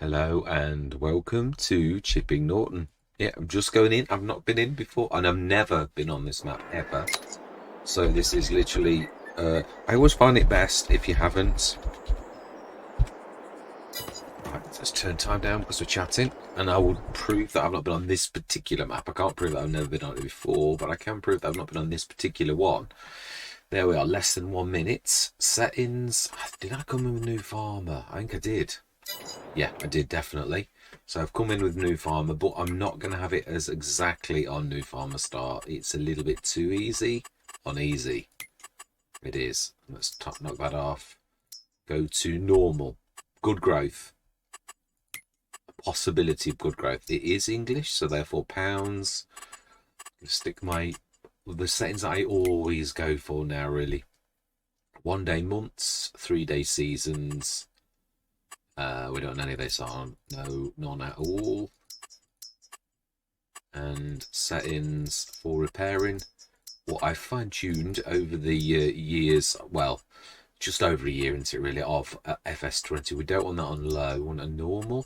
Hello and welcome to Chipping Norton. Yeah, I'm just going in. I've not been in before, and I've never been on this map ever. So this is literally. I always find it best if you haven't. Right, let's turn time down because we're chatting, and I will prove that I've not been on this particular map. I can't prove that I've never been on it before, but I can prove that I've not been on this particular one. There we are, less than 1 minute. Settings. Did I come in with new farmer? I think I did. Yeah, I did definitely. So I've come in with new farmer, but I'm not going to have it as exactly on new farmer start. It's a little bit too easy on easy. It is. Let's knock that off. Go to normal. Good growth. A possibility of good growth. It is English, so therefore pounds. Stick the settings that I always go for now, really. 1 day months, 3 day seasons. We don't know any of this on. No, none at all. And settings for repairing. What I fine-tuned over the years, well, just over a year into it really, of FS20. We don't want that on low, we want a normal.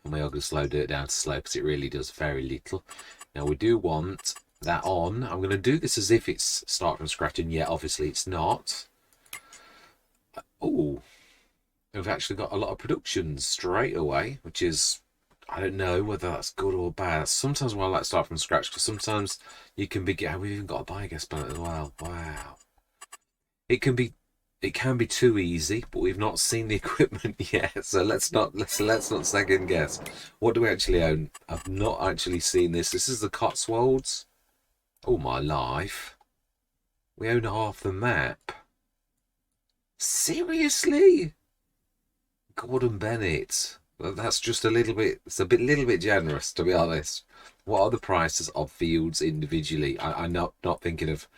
And we are going to slow it down to slow because it really does very little. Now we do want that on. I'm going to do this as if it's start from scratch, and yet obviously it's not. Oh. We've actually got a lot of productions straight away, which is, I don't know whether that's good or bad. Sometimes I like to start from scratch because sometimes you can be. We've even got a biogas plant as well. Wow, it can be too easy, but we've not seen the equipment yet, so let's not second guess. What do we actually own? I've not actually seen this. This is the Cotswolds. Oh my life, we own half the map. Seriously? Gordon Bennett. Well, that's just a little bit. It's little bit generous, to be honest. What are the prices of fields individually? I'm not thinking of.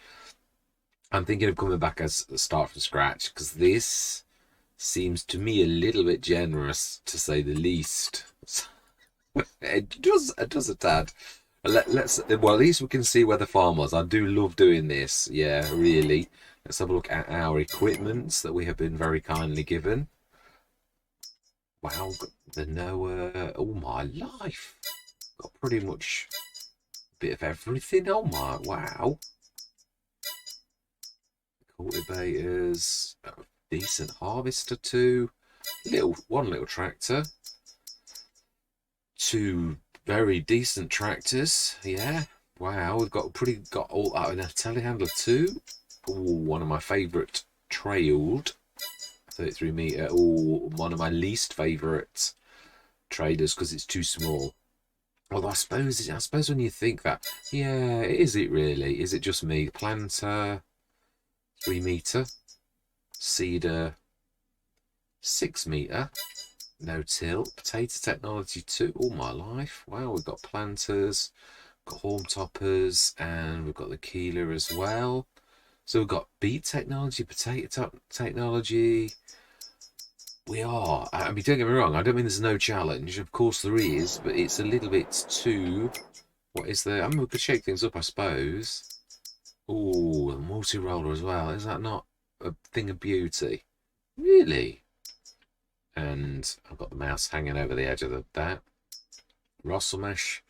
I'm thinking of coming back as a start from scratch because this seems to me a little bit generous, to say the least. It does a tad. Let's. Well, at least we can see where the farm was. I do love doing this. Yeah, really. Let's have a look at our equipment that we have been very kindly given. Wow, the Noah. Oh my life. Got pretty much a bit of everything. Oh my, wow. Cultivators. Decent harvester too. One little tractor. 2 very decent tractors. Yeah. Wow, we've got all out in a telehandler too. Ooh, one of my favourite trailed. 33 meter. Oh, one of my least favourite traders because it's too small. Although I suppose when you think that, yeah, is it really? Is it just me? Planter, 3 meter, cedar, 6 meter, no till, potato technology 2. All my life. Wow, we've got planters, got horn toppers, and we've got the keeler as well. So we've got beet technology, potato technology. We are. I mean, don't get me wrong. I don't mean there's no challenge. Of course there is, but it's a little bit too. What is there? I mean, we could shake things up, I suppose. Oh, a multi-roller as well. Is that not a thing of beauty? Really? And I've got the mouse hanging over the edge of that. Rosselmash.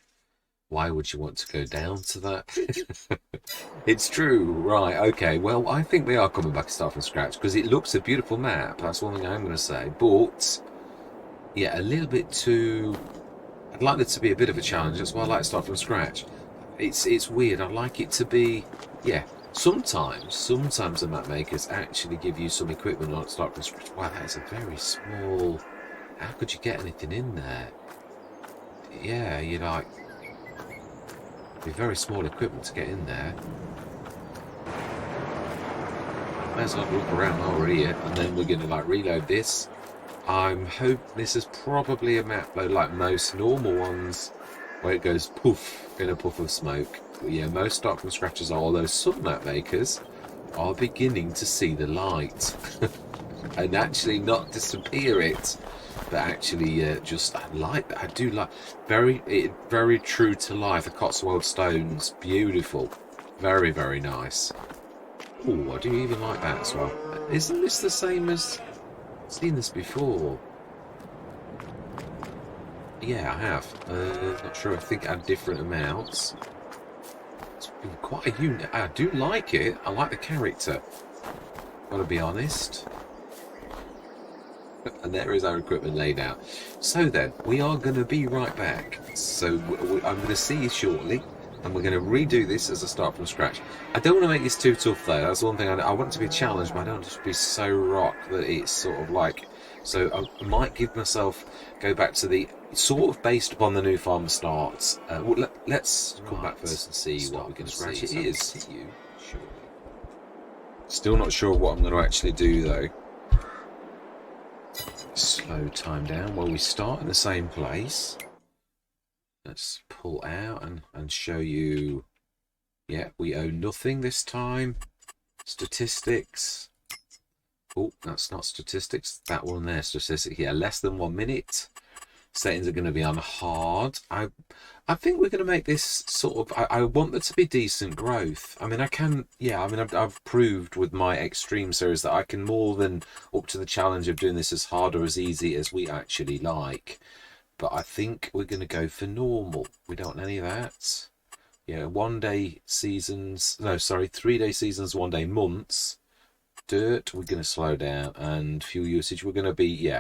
Why would you want to go down to that? It's true, right? Okay. Well, I think we are coming back to start from scratch because it looks a beautiful map. That's one thing I'm going to say. But yeah, a little bit too. I'd like it to be a bit of a challenge. That's why I like to start from scratch. It's weird. I like it to be. Yeah. Sometimes the map makers actually give you some equipment on start from scratch. Wow, that is a very small. How could you get anything in there? Yeah, you're like. Be very small equipment to get in there. May as well look around while we're here, and then we're going to reload this. I'm hoping this is probably a map though, like most normal ones, where it goes poof in a puff of smoke. But yeah, most start from scratches are, although some map makers are beginning to see the light and actually not disappear it. But actually, just I like that. I do like very true to life. The Cotswold stones, beautiful, very nice. Oh, I do even like that as well. Isn't this the same as? I've seen this before. Yeah, I have. Not sure. I think at different amounts. It's been quite a unit. I do like it. I like the character. Gotta be honest. And there is our equipment laid out. So then, we are going to be right back. So I'm going to see you shortly, and we're going to redo this as a start from scratch. I don't want to make this too tough though. That's one thing. I want it to be a challenge, but I don't want it to be so rock that it's sort of like. So I might give myself go back to the sort of based upon the new farmer starts. Let's come back first and see what we're going to scratch. It is. See you shortly. Still not sure what I'm going to actually do though. Slow time down. Well, we start in the same place. Let's pull out and show you. Yeah, we owe nothing this time. Statistics. Oh, that's not statistics. That one there, statistics. Yeah, less than 1 minute. Settings are going to be on hard. I think we're going to make this sort of. I want there to be decent growth. I mean, I can. Yeah, I mean, I've proved with my extreme series that I can more than up to the challenge of doing this as hard or as easy as we actually like. But I think we're going to go for normal. We don't want any of that. Yeah, 1 day seasons. No, sorry, 3 day seasons, 1 day months. Dirt, we're going to slow down, and fuel usage, we're going to be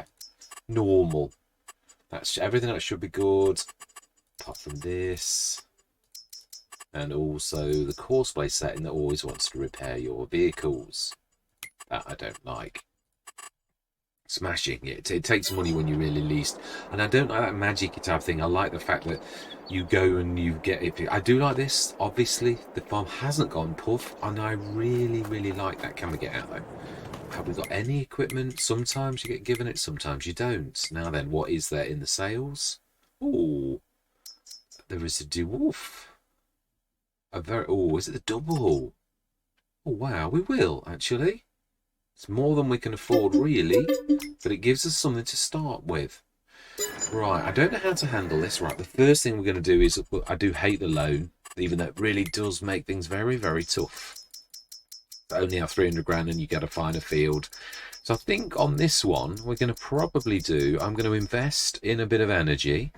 normal. That's everything. That should be good, apart from this, and also the courseplay setting that always wants to repair your vehicles. That I don't like. Smashing it. It takes money when you really least, and I don't like that magic type thing. I like the fact that you go and you get it. I do like this. Obviously, the farm hasn't gone puff, and I really, really like that. Can we get out though? Have we got any equipment? Sometimes you get given it, sometimes you don't. Now then, what is there in the sales? Oh, there is a dwarf. Is it the double? Oh wow, we will actually. It's more than we can afford really, but it gives us something to start with. Right, I don't know how to handle this. Right, the first thing we're going to do is, I do hate the loan, even though it really does make things very, very tough. Only have 300 grand and you get to find a field. So I think on this one, we're going to probably do, I'm going to invest in a bit of energy.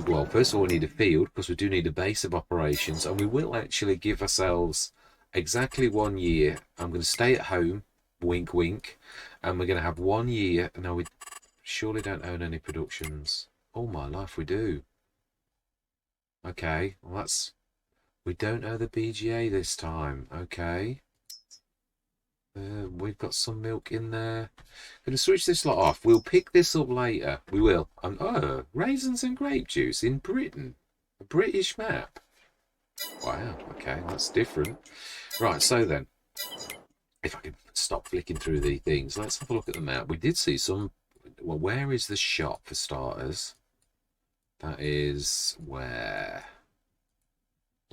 Well, first of all, we need a field because we do need a base of operations, and we will actually give ourselves exactly 1 year. I'm going to stay at home, wink, wink, and we're going to have 1 year. Now, we surely don't own any productions. Oh, my life, we do. Okay, well, that's... We don't owe the BGA this time. Okay. We've got some milk in there. Going to switch this lot off. We'll pick this up later. We will. Oh, raisins and grape juice in Britain. A British map. Wow. Okay, that's different. Right, so then, if I can stop flicking through the things, let's have a look at the map. We did see some... Well, where is the shop for starters? That is where...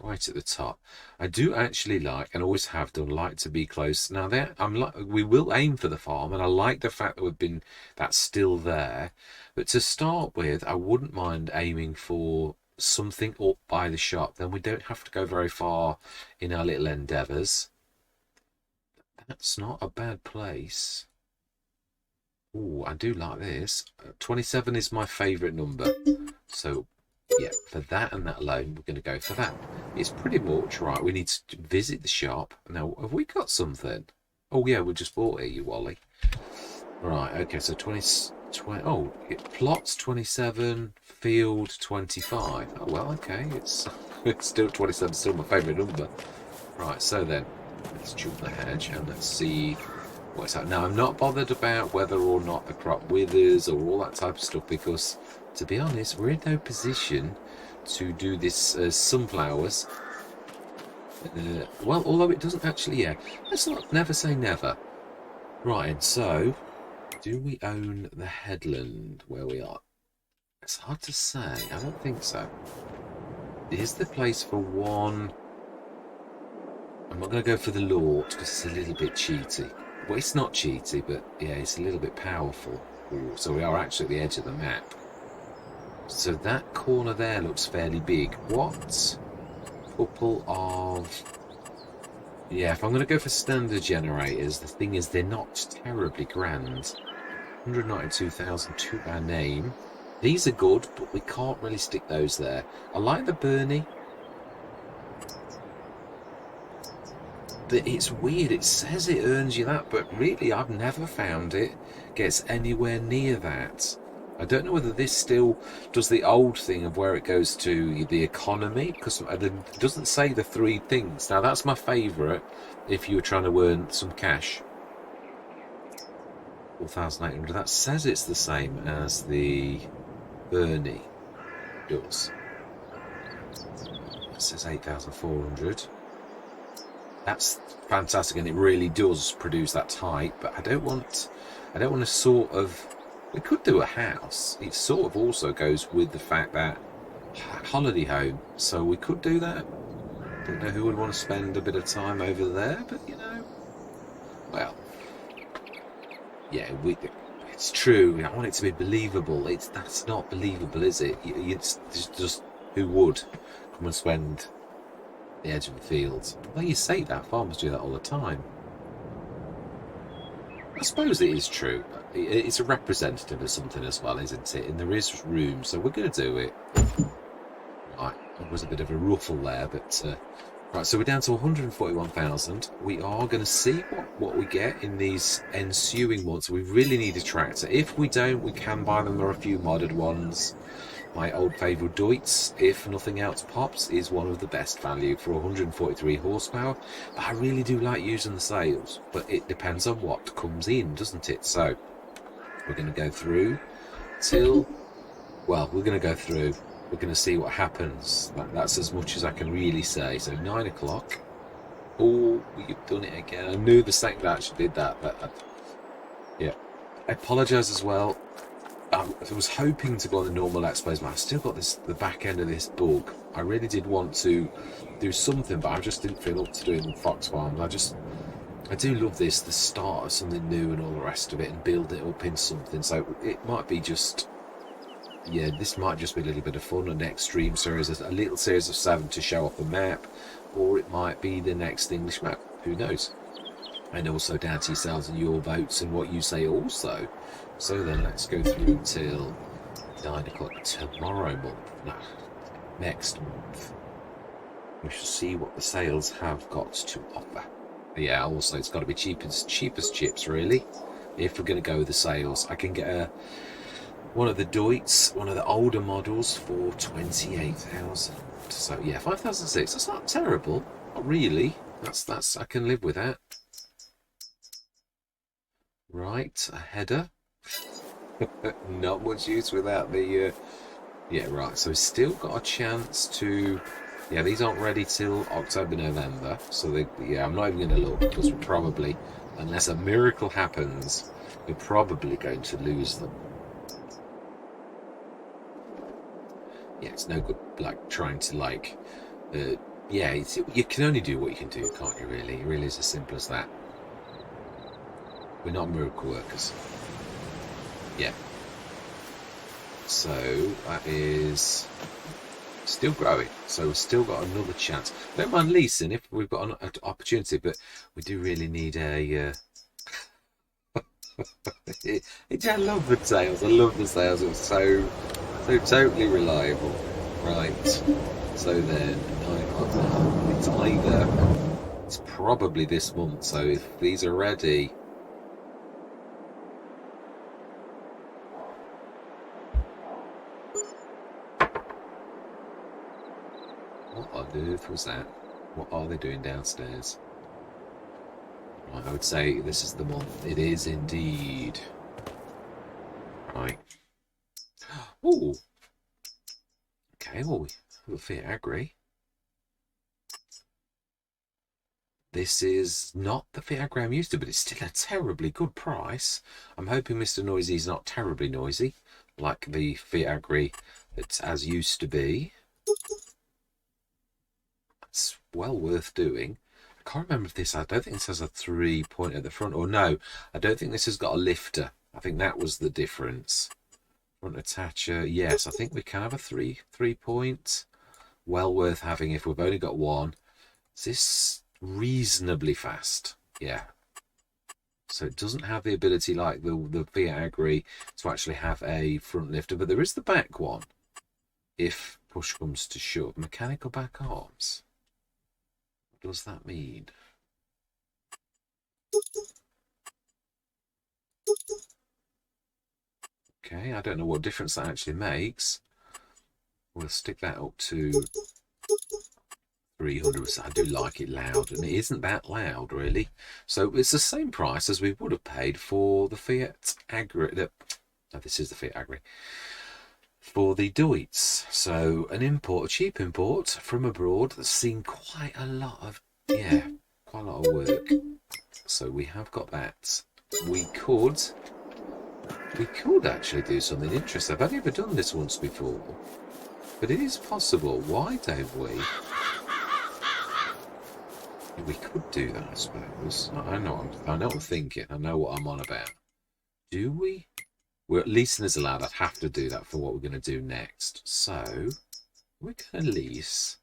Right at the top. I do actually like, and always have done, like to be close. Now there, we will aim for the farm, and I like the fact that that's still there. But to start with, I wouldn't mind aiming for something up by the shop. Then we don't have to go very far in our little endeavours. That's not a bad place. Oh, I do like this. 27 is my favourite number. So yeah, for that and that alone, we're going to go for that. It's pretty much right. We need to visit the shop. Now, have we got something? Oh, yeah, we just bought it, you Wally. Right, okay, so 20 oh, plots 27, field 25. Oh, well, okay, it's still 27, still my favourite number. Right, so then, let's jump the hedge and let's see what's happening. Now, I'm not bothered about whether or not the crop withers or all that type of stuff because... To be honest, we're in no position to do this sunflowers. Well, although it doesn't actually, let's not never say never. Right, so, do we own the headland where we are? It's hard to say. I don't think so. Is the place for one? I'm not going to go for the Lord because it's a little bit cheaty. Well, it's not cheaty, but yeah, it's a little bit powerful. Ooh, so we are actually at the edge of the map. So that corner there looks fairly big. What? Couple of... Yeah, if I'm going to go for standard generators, the thing is they're not terribly grand. 192,000 to our name. These are good, but we can't really stick those there. I like the Bernie. It's weird, it says it earns you that, but really I've never found it gets anywhere near that. I don't know whether this still does the old thing of where it goes to the economy, because it doesn't say the three things. Now that's my favourite if you were trying to earn some cash. 4,800, that says it's the same as the Bernie does. It says 8,400. That's fantastic, and it really does produce that type. But I don't want to sort of. We could do a house. It sort of also goes with the fact that holiday home. So we could do that. Don't know who would want to spend a bit of time over there, but you know, well, yeah, it's true. I want it to be believable. That's not believable, is it? It's just who would come and spend the edge of the fields. Well, you say that, farmers do that all the time. I suppose it is true. It's a representative of something as well, isn't it? And there is room, so we're going to do it. Right, there was a bit of a ruffle there, but right, so we're down to 141,000. We are going to see what we get in these ensuing months. We really need a tractor. If we don't, we can buy them. There are a few modded ones. My old favourite Deutz, if nothing else pops, is one of the best value for 143 horsepower. But I really do like using the sails, but it depends on what comes in, doesn't it? So we're going to go through till, well, we're going to go through. We're going to see what happens. That's as much as I can really say. So 9 o'clock. Oh, you've done it again. I knew the second I actually did that, but yeah. I apologise as well. I was hoping to go on the normal Let's Plays, but I've still got the back end of this bug. I really did want to do something, but I just didn't feel up to doing Fox Farms. I do love this, the start of something new and all the rest of it, and build it up in something. So it might be just, yeah, this might just be a little bit of fun, an extreme series, a little series of 7 to show off a map, or it might be the next English map. Who knows? And also down to yourselves and your votes and what you say also. So then let's go through till 9 o'clock tomorrow month. No, next month. We shall see what the sales have got to offer. But yeah, also it's got to be cheap as chips, really. If we're going to go with the sales, I can get one of the Deutz, one of the older models for 28,000. So yeah, 5,006. That's not terrible. Not really. That's I can live with that. Right, a header. Not much use without the yeah, right, so we've still got a chance to, yeah, these aren't ready till October, November, so yeah, I'm not even going to look, because we're probably, unless a miracle happens, we're probably going to lose them. Yeah, it's no good like trying to like yeah, you can only do what you can do, can't you, really? It really is as simple as that. We're not miracle workers. Yeah. So that is still growing. So we've still got another chance. Don't mind leasing if we've got an opportunity, but we do really need a. I love the sales. I love the sales. It's so totally reliable. Right. So then 9 o'clock now. It's either. It's probably this month. So if these are ready. What on earth was that? What are they doing downstairs? I would say this is the month. It is indeed. Right. Oh. Okay, well, we'll Fiat Agri. This is not the Fiat Agri I'm used to, but it's still a terribly good price. I'm hoping Mr. Noisy is not terribly noisy, like the Fiat Agri that's as used to be. It's well worth doing. I can't remember if this, I don't think this has a 3-point at the front, or no, I don't think this has got a lifter. I think that was the difference. Front attacher, yes, I think we can have a 3-point. Well worth having if we've only got one. Is this reasonably fast? Yeah. So it doesn't have the ability like the Fiat Agri to actually have a front lifter, but there is the back one. If push comes to shove. Mechanical back arms. What does that mean? Okay, I don't know what difference that actually makes. We'll stick that up to 300%. I do like it loud, and it isn't that loud, really. So it's the same price as we would have paid for the Fiat Agri. No, this is the Fiat Agri. For the Deutz. So an import, a cheap import from abroad that's seen quite a lot of, quite a lot of work. So we have got that. We could actually do something interesting. I've only ever done this once before, but it is possible. Why don't we? We could do that, I suppose. I know what I'm thinking. I know what I'm on about. Do we? Well, at least as allowed, I'd have to do that for what we're going to do next. So we're going to lease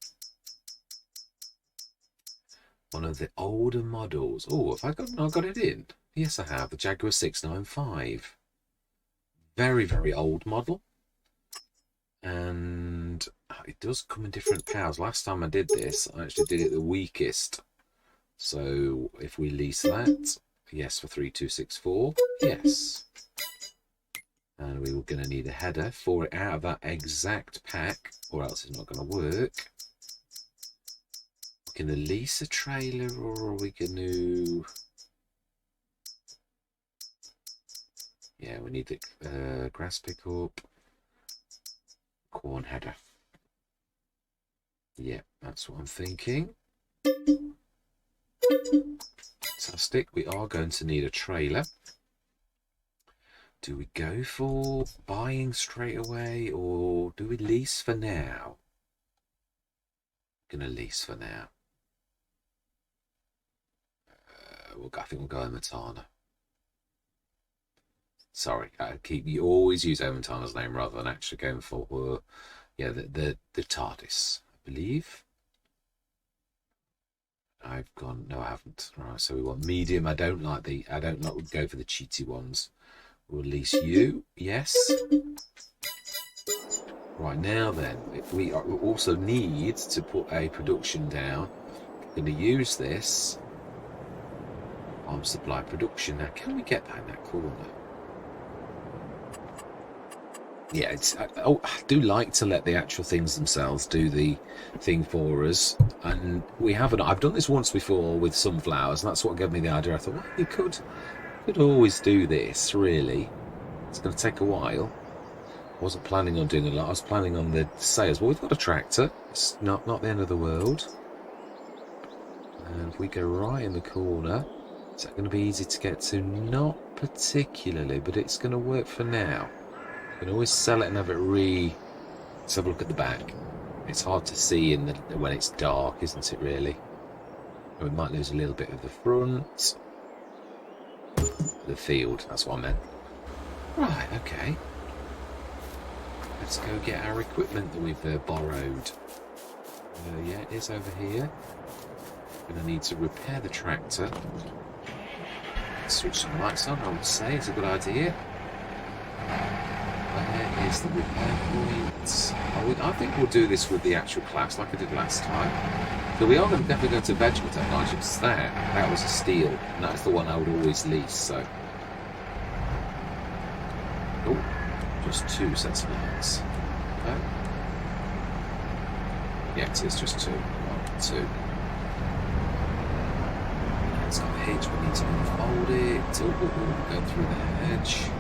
one of the older models. Oh, have I got it in? Yes, I have. The Jaguar 695. Very, very old model. And it does come in different powers. Last time I did this, I actually did it the weakest. So if we lease that, yes, for 3264, yes. And we were going to need a header for it out of that exact pack, or else it's not going to work. We're going to lease a trailer, or are we going to... Yeah, we need the grass pickup, corn header. Yeah, that's what I'm thinking. Fantastic. We are going to need a trailer. Do we go for buying straight away, or do we lease for now? I'm going to lease for now. I think we'll go Matana. Sorry, you always use Matana's name rather than actually going for the TARDIS, I believe. I've gone. No, I haven't. Right, so we want medium. I don't like go for the cheaty ones. We'll lease you. Yes. Right, now then, if we also need to put a production down, we're going to use this arms supply production. Now, can we get that in that corner? Yeah, I do like to let the actual things themselves do the thing for us, and we haven't. I've done this once before with sunflowers, and that's what gave me the idea. I thought, well, you could always do this. Really, it's going to take a while. I wasn't planning on doing a lot. I was planning on the sales. Well, we've got a tractor. It's not the end of the world. And if we go right in the corner, is that going to be easy to get to? Not particularly, but it's going to work for now. You can always sell it and have it Let's have a look at the back. It's hard to see when it's dark, isn't it, really? We might lose a little bit of the front. The field, that's what I meant. Right, okay. Let's go get our equipment that we've borrowed. Yeah, it is over here. We're going to need to repair the tractor. Switch some lights on, I would say. It's a good idea. Where is the repair point? I think we'll do this with the actual class like I did last time. So we are definitely going to vegetable technology, because that was a steal, and that's the one I would always lease. So, oh, just 2 sets of lights. Okay. Yeah, it is just 2. 1, 2. It's got a hedge. We need to unfold it. Oh, go through the hedge.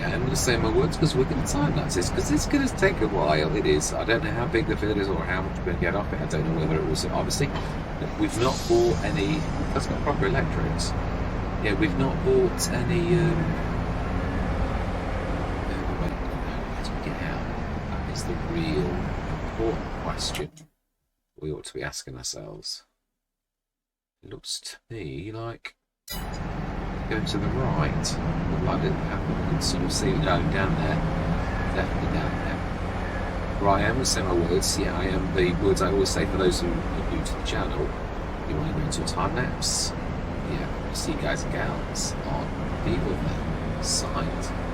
I'm going to say my words because we're going to time lapse this, because it's going to take a while. It is. I don't know how big the field is or how much we're going to get off it. I don't know whether it was. Obviously, we've not bought any. That's got proper electrics. Yeah, we've not bought any. How do we get out? That is the real important question we ought to be asking ourselves. It looks to me like. Go to the right. Well, I didn't have I can sort of see no down there. Definitely down there. Right, I am saying my words. Yeah, I am the words I always say for those who are new to the channel. You want to go into a time lapse? Yeah, see you guys and gals on the other side.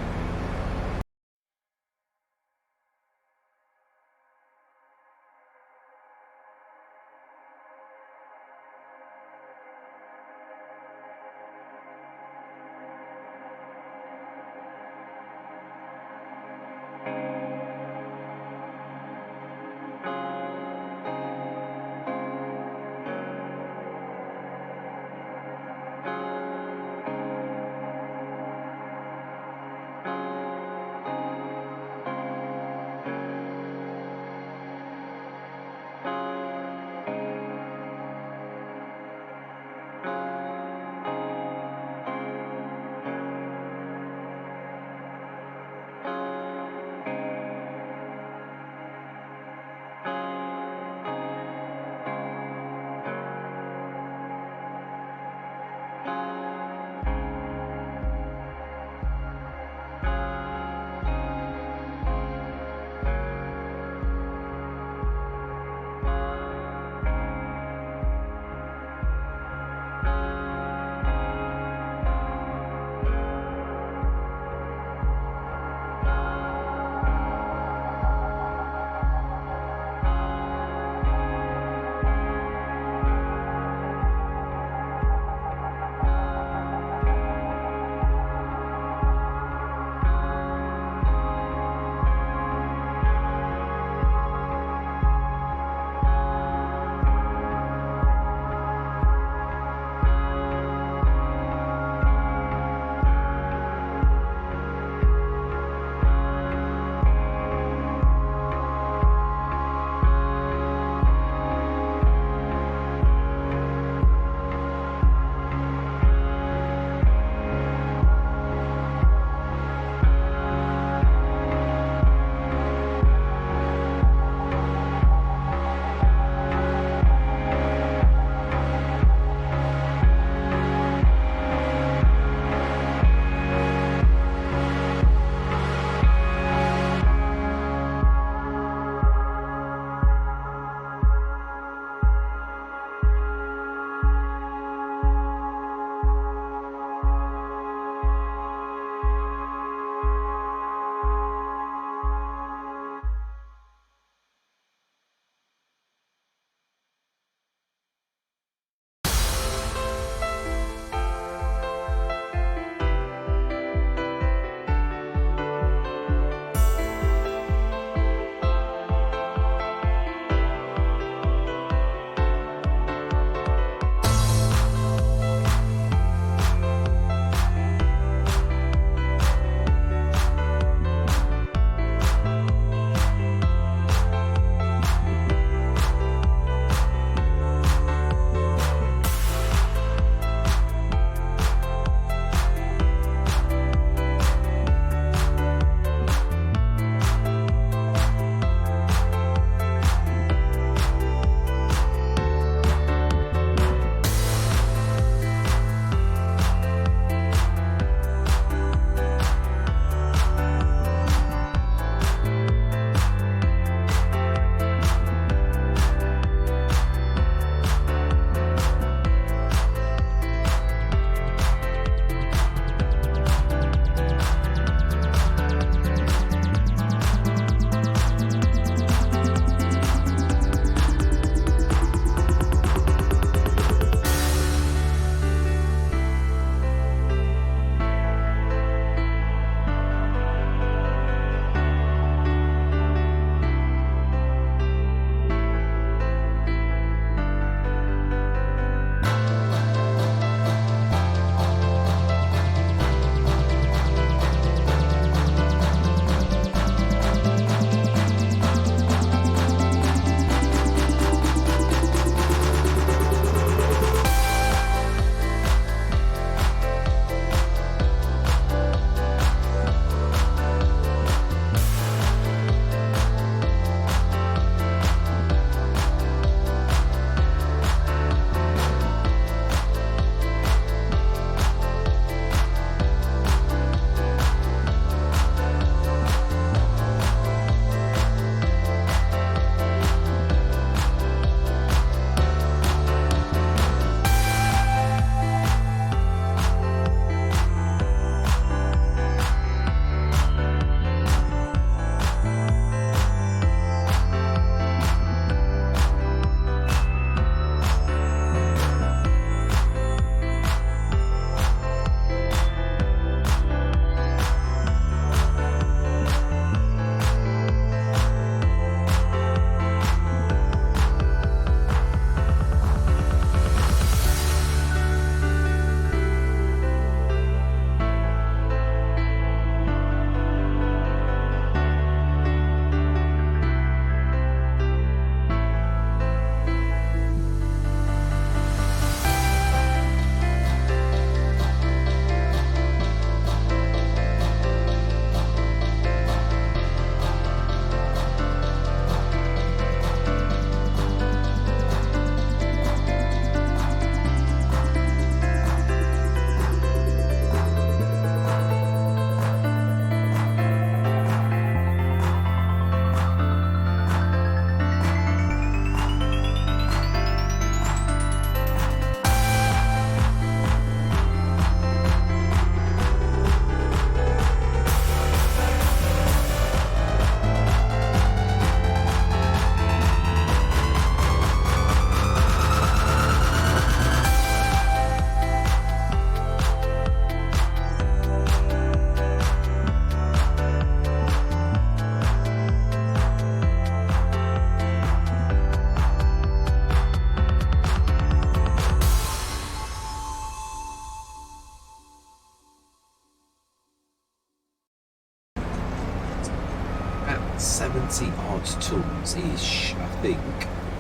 70 odd tons ish, I think.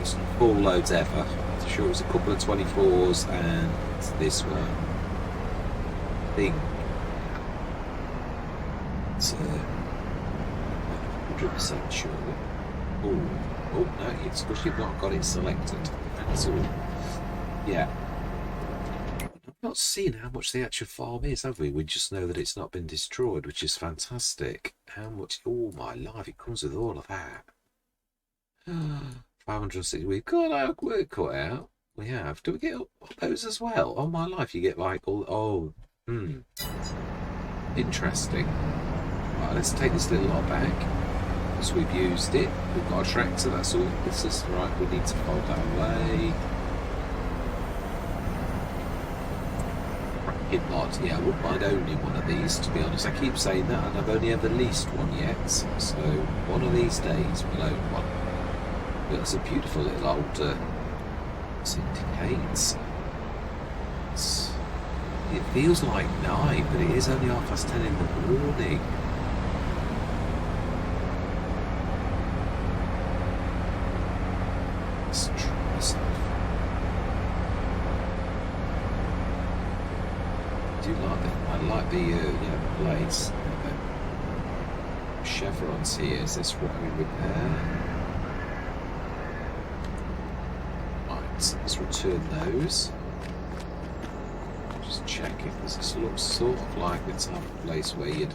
It's not full loads ever. I'm sure it was a couple of 24s and this one. I think it's 100% sure. Oh no, it's because you've not got it selected. That's all. Yeah. I've not seen how much the actual farm is, have we? We just know that it's not been destroyed, which is fantastic. How much? Oh my life, it comes with all of that. 560. We've got our work cut out. We have. Do we get all those as well? Oh my life, you get like all. Oh, interesting. Right, let's take this little lot back. Because we've used it. We've got a tractor. That's all. This is right. We need to fold that away. Bracket mod. Yeah, I wouldn't mind owning one of these. To be honest, I keep saying that, and I've only ever leased one yet. So one of these days we'll own one. It's a beautiful little old syndicates. It feels like 9, but it is only 10:30 in the morning. Let's try myself. I like the blades. Chevrons here. Is this what we repair? Let's return those. Just check if this looks sort of like the type of place where you'd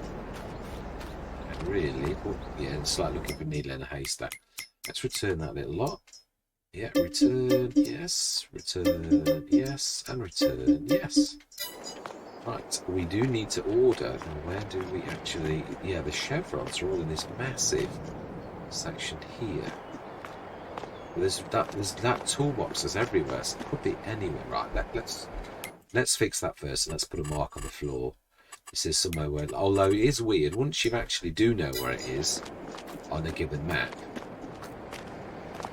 really, yeah, it's like looking for a needle in a haystack. Let's return that little lot. Yeah, return, yes, and return, yes. Right, we do need to order. And where do we actually? Yeah, the chevrons are all in this massive section here. There's that toolbox is everywhere, so it could be anywhere. Right, let's fix that first, and let's put a mark on the floor. This is somewhere where, although it is weird, once you actually do know where it is on a given map,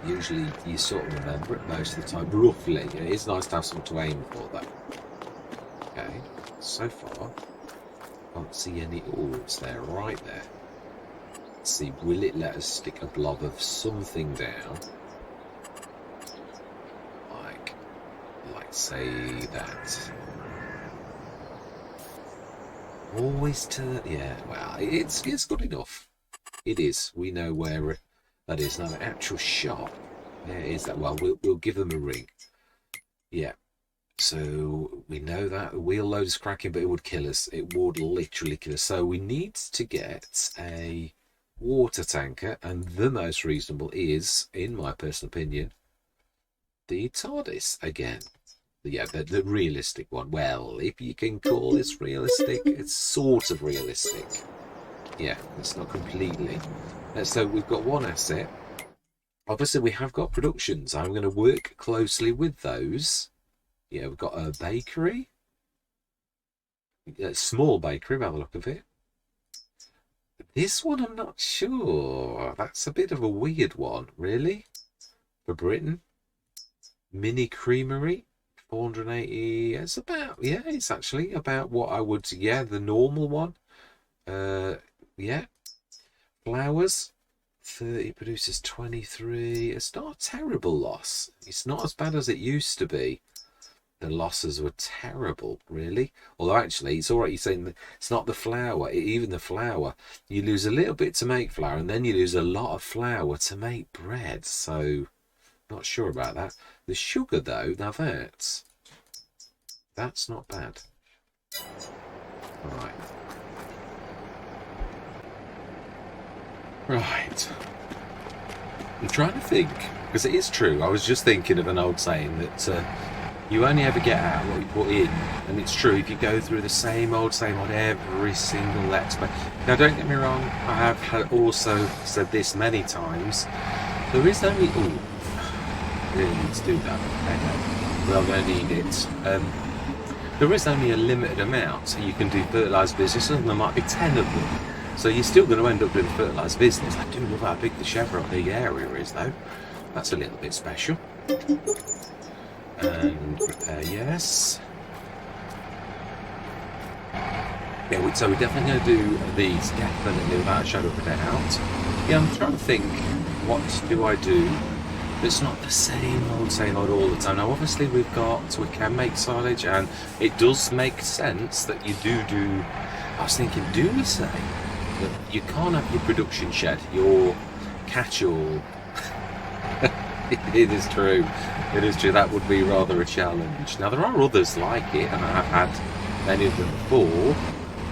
usually you sort of remember it most of the time, roughly. It is nice to have something to aim for, though. Okay, so far, can't see any. Oh, it's there, right there. Let's see, will it let us stick a blob of something down? Say that. Always turn. Yeah, well, it's good enough. It is. We know where that is. Now, the actual shop. There is that. Well, we'll give them a ring. Yeah. So we know that the wheel load is cracking, but it would kill us. It would literally kill us. So we need to get a water tanker, and the most reasonable is, in my personal opinion, the TARDIS again. Yeah, the realistic one. Well, if you can call this realistic, it's sort of realistic. Yeah, it's not completely. So we've got one asset. Obviously, we have got productions. I'm going to work closely with those. Yeah, we've got a bakery. A small bakery, by the look of it. This one, I'm not sure. That's a bit of a weird one, really, for Britain. Mini creamery. 480. It's about, yeah, it's actually about what I would, yeah, the normal one. Yeah. Flowers. 30 produces 23. It's not a terrible loss. It's not as bad as it used to be. The losses were terrible, really. Although actually, it's all right. You're saying it's not the flour. Even the flour, you lose a little bit to make flour, and then you lose a lot of flour to make bread. So, not sure about that. The sugar, though, now that's not bad. Right. Right. I'm trying to think, because it is true. I was just thinking of an old saying that you only ever get out what you put in, and it's true. If you go through the same old every single Let's Play. Now, don't get me wrong. I have also said this many times. There is only. Oh, really need to do that. Well, I'm going to need it. There is only a limited amount, so you can do fertiliser business, and there might be 10 of them. So you're still going to end up doing fertiliser business. I do love how big the Chevron big area is, though. That's a little bit special. And repair, yes. Yeah, so we're definitely going to do these, definitely, without a shadow of a doubt. Yeah, I'm trying to think, what do I do? It's not the same old all the time. Now, obviously, we can make silage, and it does make sense that you do. I was thinking, do we say that you can't have your production shed, your catch-all? It is true. It is true. That would be rather a challenge. Now, there are others like it, and I've had many of them before.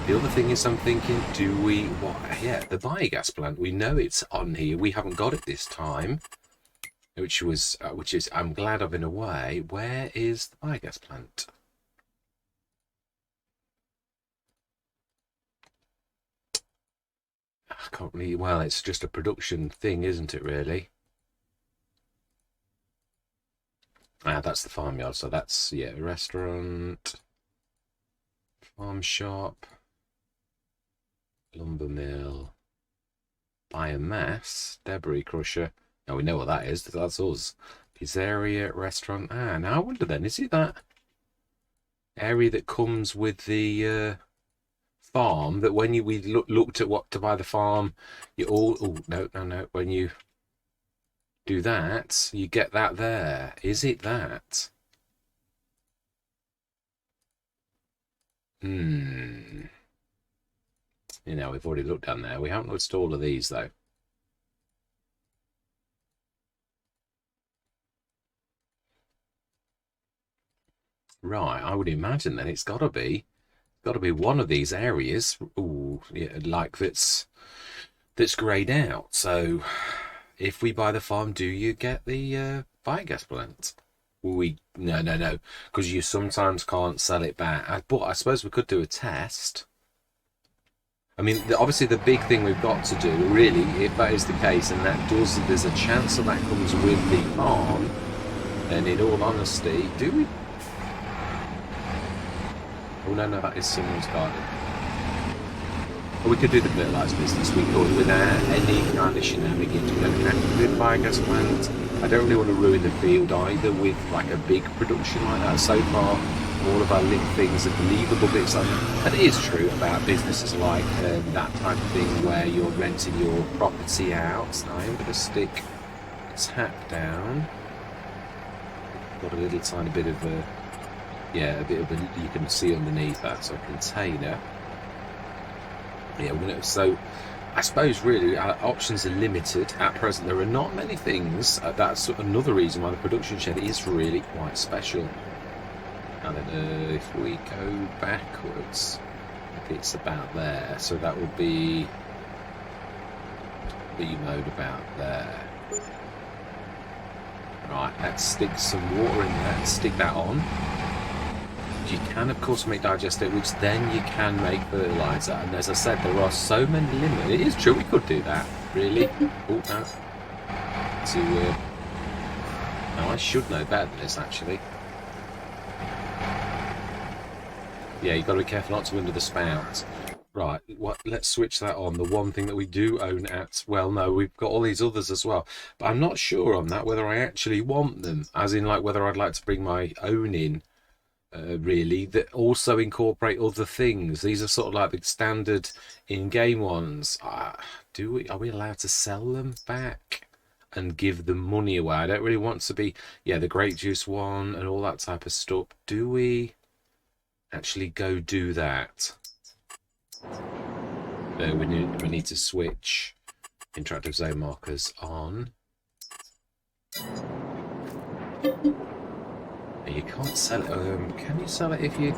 The other thing is, I'm thinking, do we? What? Yeah, the biogas plant. We know it's on here. We haven't got it this time, which is. I'm glad I've been away. Where is the biogas plant? I can't really. Well, it's just a production thing, isn't it? Really. Ah, that's the farmyard. So that's, yeah, restaurant, farm shop, lumber mill, biomass, debris crusher. Now we know what that is. That's us. Pizzeria, restaurant. Ah, now I wonder then, is it that area that comes with the farm that when we looked at what to buy the farm, you all. Oh, no. When you do that, you get that there. Is it that? Hmm. You know, we've already looked down there. We haven't looked at all of these, though. Right, I would imagine then it's got to be one of these areas. Ooh, yeah, like that's greyed out. So, if we buy the farm, do you get the biogas plant? No, because you sometimes can't sell it back. But I suppose we could do a test. I mean, obviously the big thing we've got to do, really, if that is the case, and there's a chance that comes with the farm, then in all honesty, do we? Oh no, that is someone's garden. Or we could do the fertiliser business, we could, without any kind of shenanigans. We don't have to do the biogas plant. I don't really want to ruin the field either with like a big production like that. So far, all of our little things are believable bits like that. And it is true about businesses like that type of thing where you're renting your property out. So I am going to stick a tap down. Got a little tiny bit of a, yeah, a bit of a, you can see underneath that, so a container. Yeah, so I suppose really our options are limited at present. There are not many things. That's another reason why the production shed is really quite special. And then if we go backwards, it's about there. So that would be B mode about there. Right, let's stick some water in there. Stick that on. You can, of course, make digester, which then you can make fertiliser. And as I said, there are so many limits. It is true, we could do that, really. Oh, no. Now, I should know better than this, actually. Yeah, you've got to be careful not to under the spout. Right, let's switch that on. The one thing that we do own at... Well, no, we've got all these others as well. But I'm not sure on that, whether I actually want them. As in, like, whether I'd like to bring my own in. Really, that also incorporate other things. These are sort of like the standard in-game ones. Are we allowed to sell them back and give them money away? I don't really want to be, yeah, the grape juice one and all that type of stuff. Do we actually go do that? We need to switch interactive zone markers on. You can't sell it. Can you sell it if you...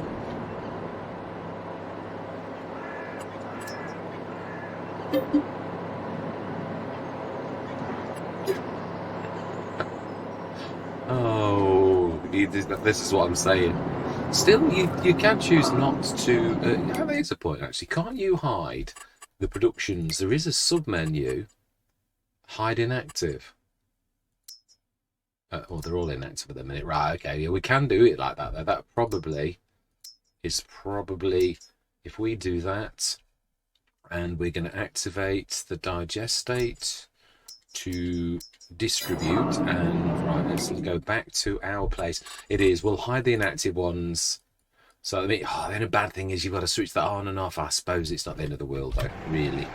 Oh, this is what I'm saying. Still, you can choose not to... that is a point, actually. Can't you hide the productions? There is a sub-menu. Hide inactive. Oh, they're all inactive at the minute. Right, okay. Yeah, we can do it like that, though. That is probably... If we do that, and we're going to activate the digestate to distribute, and right, let's go back to our place. It is, we'll hide the inactive ones. So, I mean, then a bad thing is you've got to switch that on and off. I suppose it's not the end of the world, though, really.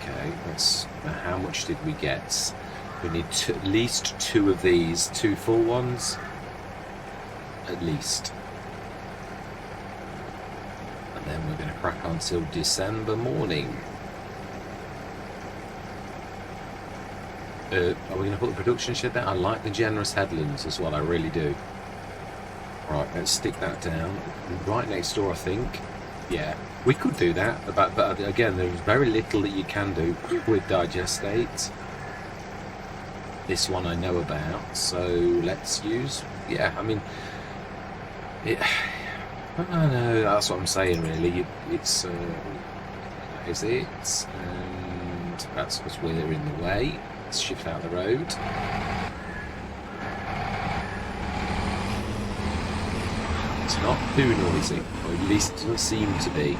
Okay, how much did we get? We need at least 2 of these, 2 full ones, at least. And then we're going to crack on till December morning. Are we going to put the production shed there? I like the generous headlands as well, I really do. Right, let's stick that down. Right next door, I think. Yeah, we could do that, but again, there's very little that you can do with digestate. This one I know about, so let's use... Yeah, I mean... I know, that's what I'm saying, really. It's... that is it. And that's because we're in the way. Let's shift out the road. It's not too noisy, or at least it doesn't seem to be.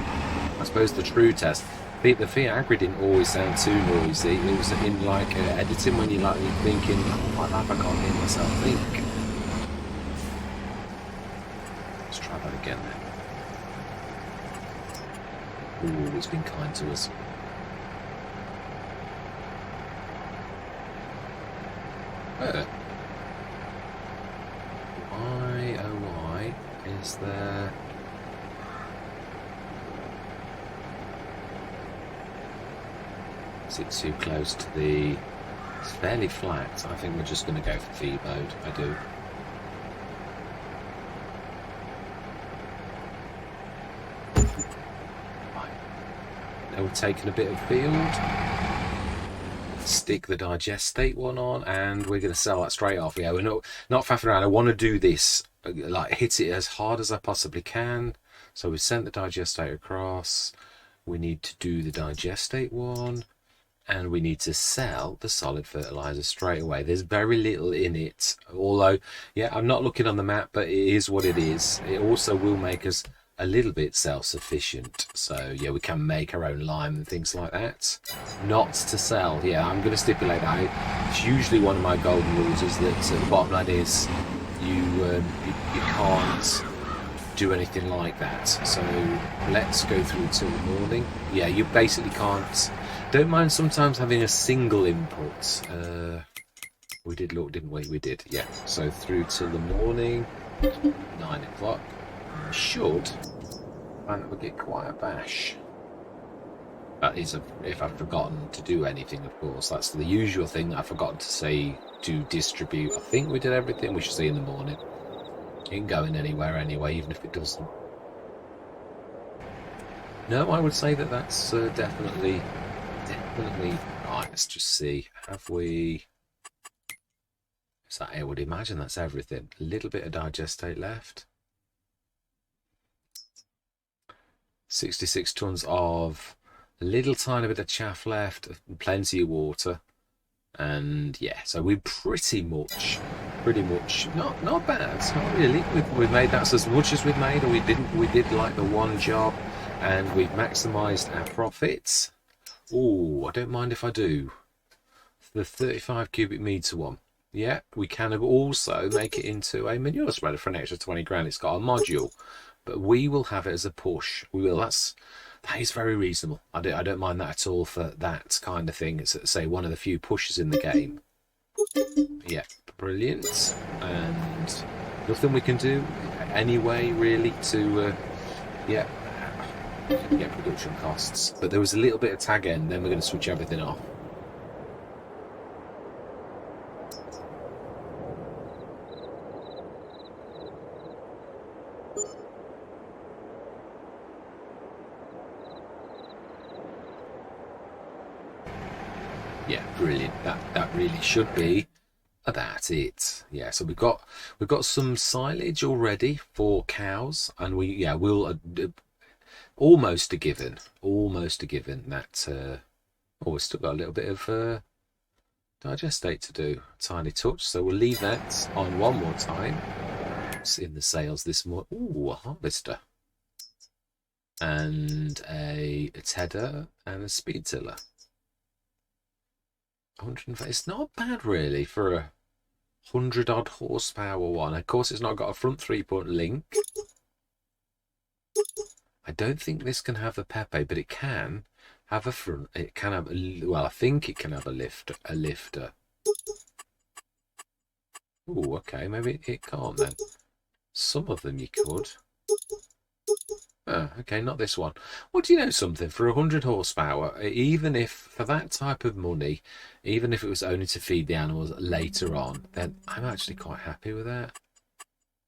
I suppose the true test, the Fiat Agri didn't always sound too noisy. It was in like editing when you're like thinking, oh my life, I can't hear myself think. Let's try that again then. Ooh, it's been kind to us. Why, oh why, is there... Is it too close to the... It's fairly flat. I think we're just going to go for feed mode. I do. Right. Now we're taking a bit of field. Stick the digestate one on, and we're going to sell that straight off. Yeah, we're not faffing around. I want to do this, like hit it as hard as I possibly can. So we sent the digestate across. We need to do the digestate one, and we need to sell the solid fertilizer straight away. There's very little in it, although, yeah, I'm not looking on the map, but it is what it is. It also will make us a little bit self-sufficient, so yeah, we can make our own lime and things like that. Not to sell, yeah, I'm going to stipulate that. It's usually one of my golden rules, is that the bottom line is you can't do anything like that. So let's go through till the morning. Yeah, you basically can't. Don't mind sometimes having a single input. We did look, didn't we? We did, yeah. So through till the morning, 9 o'clock. Should find that we get quite a bash. That is if I've forgotten to do anything, of course. That's the usual thing that I've forgotten to say to distribute. I think we did everything. We should see in the morning. It ain't going anywhere anyway, even if it doesn't. No, I would say that that's definitely. Right, let's just see. Have we? Is that? I would imagine that's everything. A little bit of digestate left. 66 tons of a little tiny bit of chaff left, plenty of water, and yeah, so we're pretty much not bad. It's not really. We've made that as much as we've made, or we didn't. We did like the one job, and we've maximised our profits. Oh, I don't mind if I do the 35 cubic meter one. Yeah, we can also make it into a manure spreader for an extra 20 grand. It's got a module. But we will have it as a push. We will. That is very reasonable. I don't mind that at all for that kind of thing. It's, say, one of the few pushes in the game. Yeah, brilliant. And nothing we can do anyway, really, to yeah, get production costs. But there was a little bit of tag end. Then we're going to switch everything off. Yeah, brilliant. That really should be about it. Yeah, so we've got some silage already for cows, and we'll almost a given that oh, we've still got a little bit of digestate to do, tiny touch. So we'll leave that on one more time. It's in the sales this morning. Ooh, a harvester and a tedder and a speed tiller. 100. It's not bad really for a 100 odd horsepower one. Of course, it's not got a front 3-point link. I don't think this can have the Pepe, but it can. have a front. It can have, well, I think it can have a lifter. Oh, okay, maybe it can't then. Some of them you could. Oh, okay, not this one. Well, do you know something? For 100 horsepower, even if, for that type of money, even if it was only to feed the animals later on, then I'm actually quite happy with that.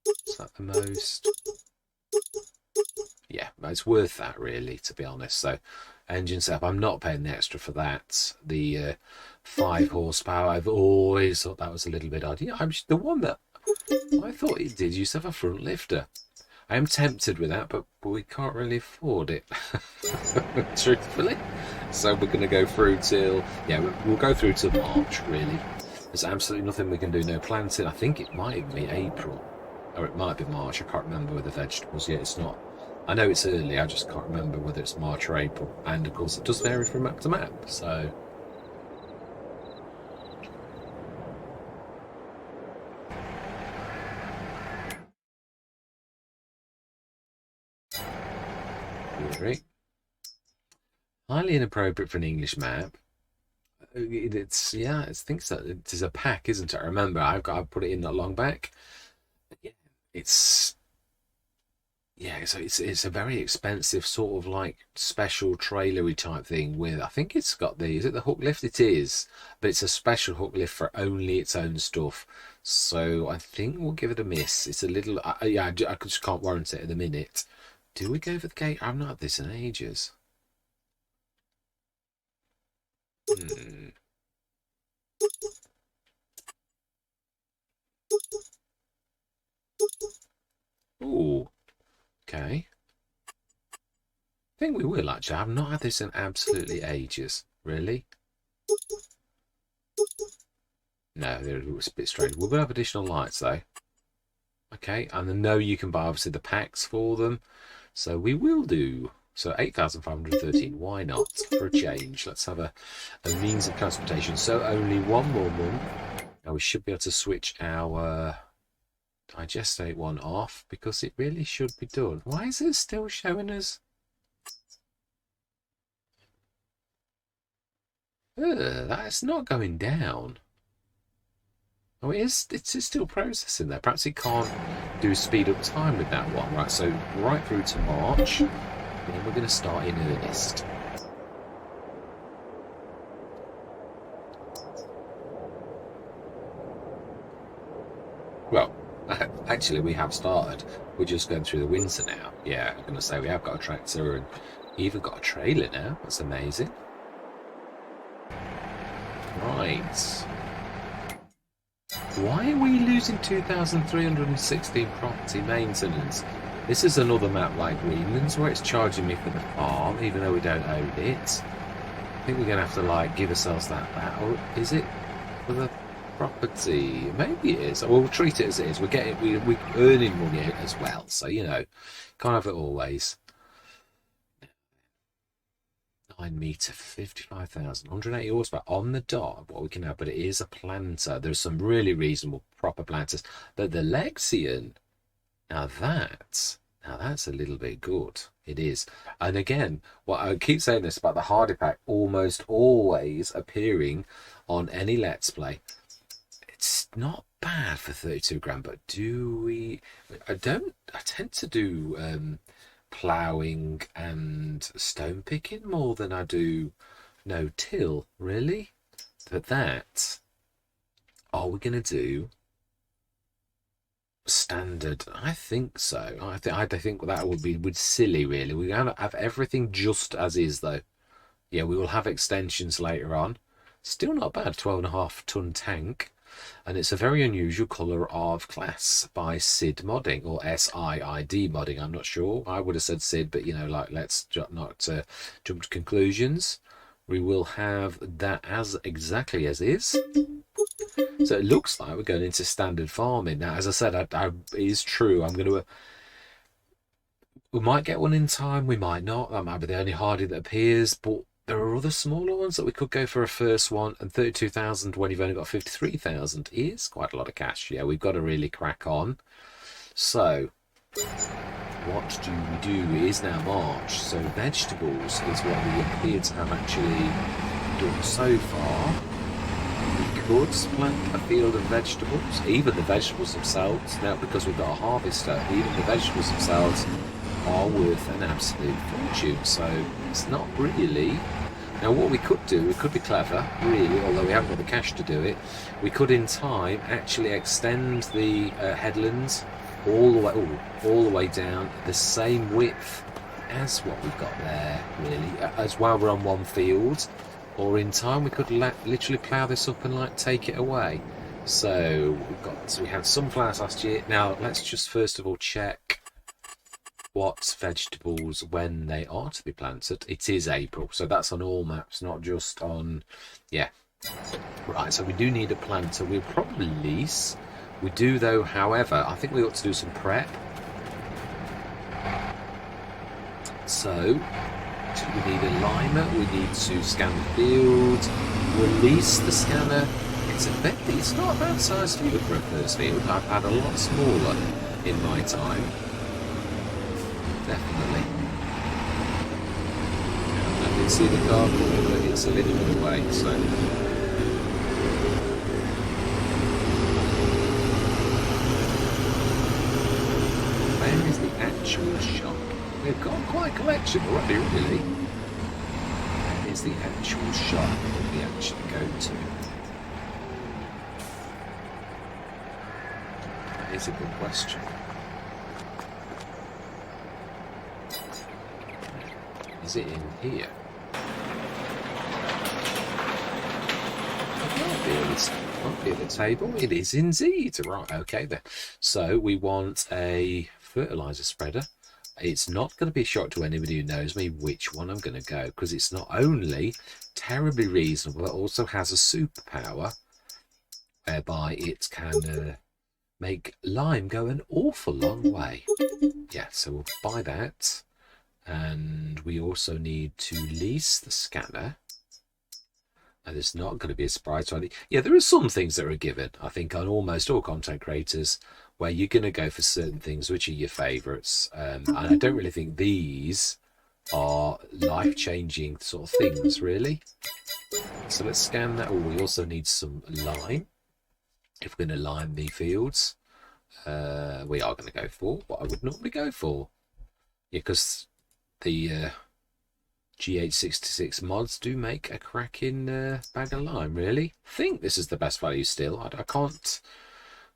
Is that the most? Yeah, it's worth that, really, to be honest. So, engine setup, I'm not paying the extra for that. The 5 horsepower, I've always thought that was a little bit odd. Yeah, the one that I thought it did used to have a front lifter. I am tempted with that, but we can't really afford it, truthfully. So we're going to go through till, yeah, we'll go through till March, really. There's absolutely nothing we can do, no planting. I think it might even be April, or it might be March. I can't remember with the vegetables yet. It's not. I know it's early, I just can't remember whether it's March or April. And of course, it does vary from map to map, so. Highly inappropriate for an English map. It's, yeah, I think so. It is a pack, isn't it? I remember I put it in not long back. Yeah, it's, yeah, so it's a very expensive sort of like special trailery type thing with, I think it's got the, is it the hook lift? It is, but it's a special hook lift for only its own stuff. So I think we'll give it a miss. It's a little, yeah, I just can't warrant it at the minute. Do we go for the gate? I've not had this in ages. Hmm. Oh, okay. I think we will actually. I've not had this in absolutely ages. Really? No, it was a bit strange. We will have additional lights though. Okay, and I know you can buy obviously the packs for them. So we will do. So 8,513, why not? For a change. Let's have a means of transportation. So only one more month. Now we should be able to switch our digestate one off because it really should be done. Why is it still showing us? That's not going down. Oh, it's still processing there. Perhaps it can't do speed up time with that one. Right, so right through to March. Then we're going to start in earnest. Well, actually, we have started. We're just going through the winter now. Yeah, I'm going to say we have got a tractor and even got a trailer now. That's amazing. Right. Why are we losing 2,316 property maintenance? This is another map like Greenland's where it's charging me for the farm, even though we don't own it. I think we're going to have to like give ourselves that back. Or is it for the property? Maybe it is. We'll treat it as it is. We're earning money as well. So, you know, can't have it always. 9 meter, 55,000, 180 horsepower on the dot. What we can have, but it is a planter. There's some really reasonable proper planters. But the Lexion, now that's a little bit good. It is. And again, well, I keep saying this about the Hardy Pack almost always appearing on any Let's Play. It's not bad for 32 grand, but I tend to do ploughing and stone picking more than I do no till, really. But that, are we going to do standard? I think so. I think that would silly, really. We have everything just as is, though. Yeah, we will have extensions later on. Still not bad, 12.5 ton tank. And it's a very unusual colour of class by Sid Modding, or SIID Modding, I'm not sure. I would have said Sid, but, you know, like, let's not jump to conclusions. We will have that as exactly as is. So it looks like we're going into standard farming. Now, as I said, it is true. We might get one in time, we might not. That might be the only Hardy that appears, but there are other smaller ones that we could go for a first one, and 32,000 when you've only got 53,000 is quite a lot of cash. Yeah, we've got to really crack on. So, what do we do? It is now March, so vegetables is what we appear to have actually done so far. We could plant a field of vegetables, even the vegetables themselves. Now, because we've got a harvester, even the vegetables themselves are worth an absolute fortune, so it's not really. Now, what we could do, we could be clever, really, although we haven't got the cash to do it. We could, in time, actually extend the headlands all the way down the same width as what we've got there, really, as while we're on one field. Or in time, we could literally plough this up and like take it away. So we had sunflowers last year. Now, let's just first of all check what vegetables when they are to be planted. It is April, so that's on all maps, not just on. Yeah, right. So we do need a planter. We'll probably lease. We do though, however, I think we ought to do some prep. So we need a limer. We need to scan the field. Release the scanner. It's not a bad size field for a first field. I've had a lot smaller in my time. Definitely. I can see the car, but it's a little bit away, so. Where is the actual shop? We've got quite a collection already, really. Where is the actual shop that we actually go to? That is a good question. Is it in here? Might be at the table. It is indeed. Right, okay then. So we want a fertilizer spreader. It's not going to be a shock to anybody who knows me which one I'm going to go, because it's not only terribly reasonable, it also has a superpower whereby it can make lime go an awful long way. Yeah, so we'll buy that. And we also need to lease the scanner. And it's not going to be a surprise to any. Yeah, there are some things that are given, I think, on almost all content creators, where you're going to go for certain things which are your favourites. And I don't really think these are life-changing sort of things, really. So let's scan that. Oh, we also need some lime. If we're going to lime the fields, we are going to go for what I would normally go for. Yeah, because the GH66 mods do make a cracking bag of lime, really. I think this is the best value still. I can't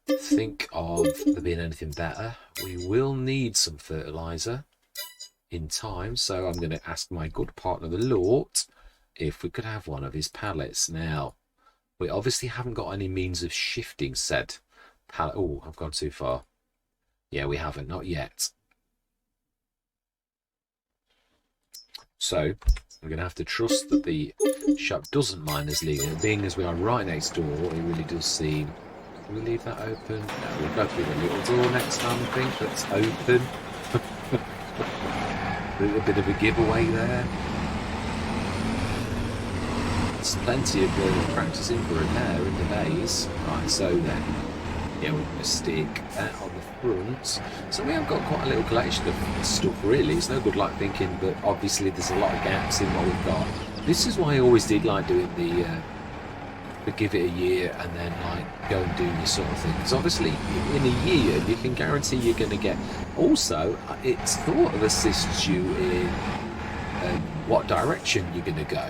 think of there being anything better. We will need some fertilizer in time, so I'm going to ask my good partner, the Lord, if we could have one of his pallets. Now, we obviously haven't got any means of shifting said pallet. Oh, I've gone too far. Yeah, we haven't, not yet. So we're going to have to trust that the shop doesn't mind us leaving. Being as we are right next door, it really does seem. Can we leave that open? No, we'll go through the little door next time, I think, that's open. A little bit of a giveaway there. There's plenty of practicing for repair in the bays. Right, so then, yeah, we're going to stick that on the front. So we have got quite a little collection of stuff, really. It's no good like thinking, but obviously there's a lot of gaps in what we've got. This is why I always did like doing the give it a year and then like go and do this sort of thing. Because obviously in a year you can guarantee you're going to get. Also, it sort of assists you in what direction you're going to go.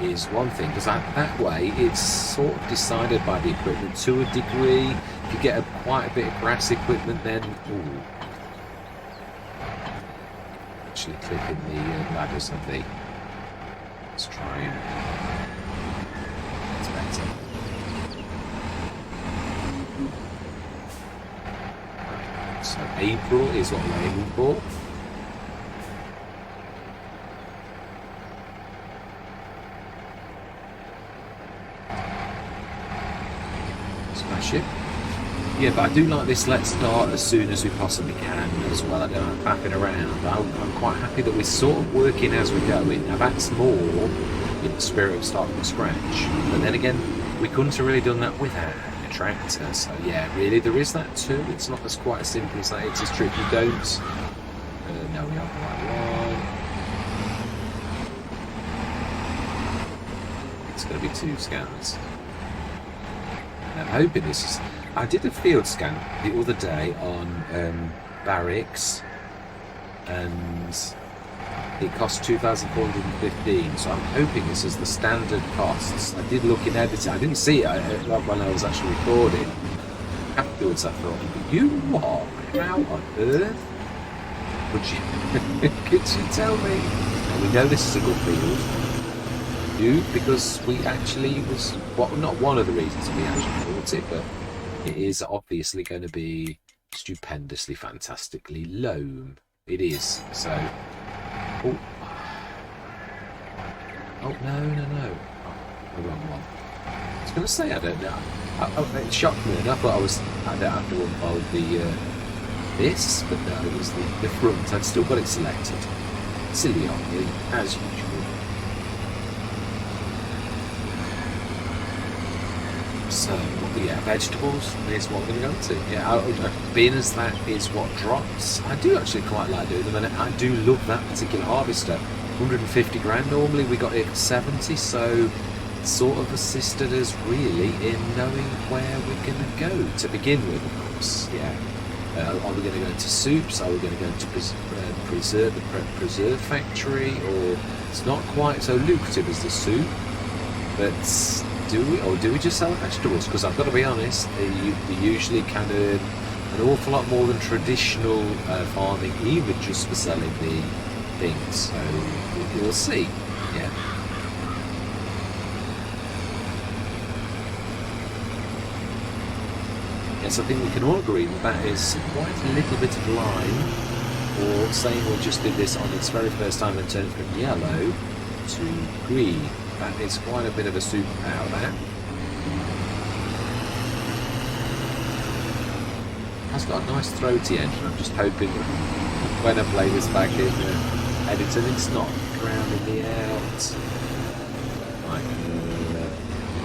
Is one thing, because that way it's sort of decided by the equipment to a degree. If you get quite a bit of grass equipment, then ooh, actually clipping the ladders of the. Let's try and it's better. So April is what we're aiming for. Smash it. Yeah, but I do like this let's start as soon as we possibly can as well. I don't like faffing around. I'm quite happy that we're sort of working as we're going. Now that's more in the spirit of starting from scratch. But then again, we couldn't have really done that without a tractor. So yeah, really there is that too. It's not as quite as simple as that. It's as true if you don't No, we have the right one. It's going to be 2 scans. I'm hoping this is... I did a field scan the other day on barracks, and it cost 2,415. So I'm hoping this is the standard costs. I did look in editing. I didn't see it when I was actually recording. Afterwards, I thought, you what? How on earth would you? Could you tell me? And we know this is a good field. Because we actually was not one of the reasons we actually bought it, but it is obviously going to be stupendously, fantastically loam. It is. So, oh no! Oh, the wrong one. I was going to say I don't know. It shocked me enough, but I don't have to unfold the this, but no, it was the front. I'd still got it selected. Silly on me, as usual. So, yeah, vegetables is what we're going to go to. Yeah, being as that is what drops, I do actually quite like doing them, and I do love that particular harvester. 150 grand, normally we got it at 70, so it sort of assisted us really in knowing where we're going to go to begin with, of course. Yeah. Are we going to go into soups? Are we going to go into preserve factory? Or it's not quite so lucrative as the soup, but do we just sell vegetables? Because I've got to be honest, they usually kind of an awful lot more than traditional farming, even just for selling the things. So we'll see. Yeah. Yes, I think we can all agree that is quite a little bit of lime, or saying we just did this on its very first time and turned from yellow to green. That is quite a bit of a superpower there. It's got a nice throaty end, and I'm just hoping that when I play this back in editing, it's not drowning me out.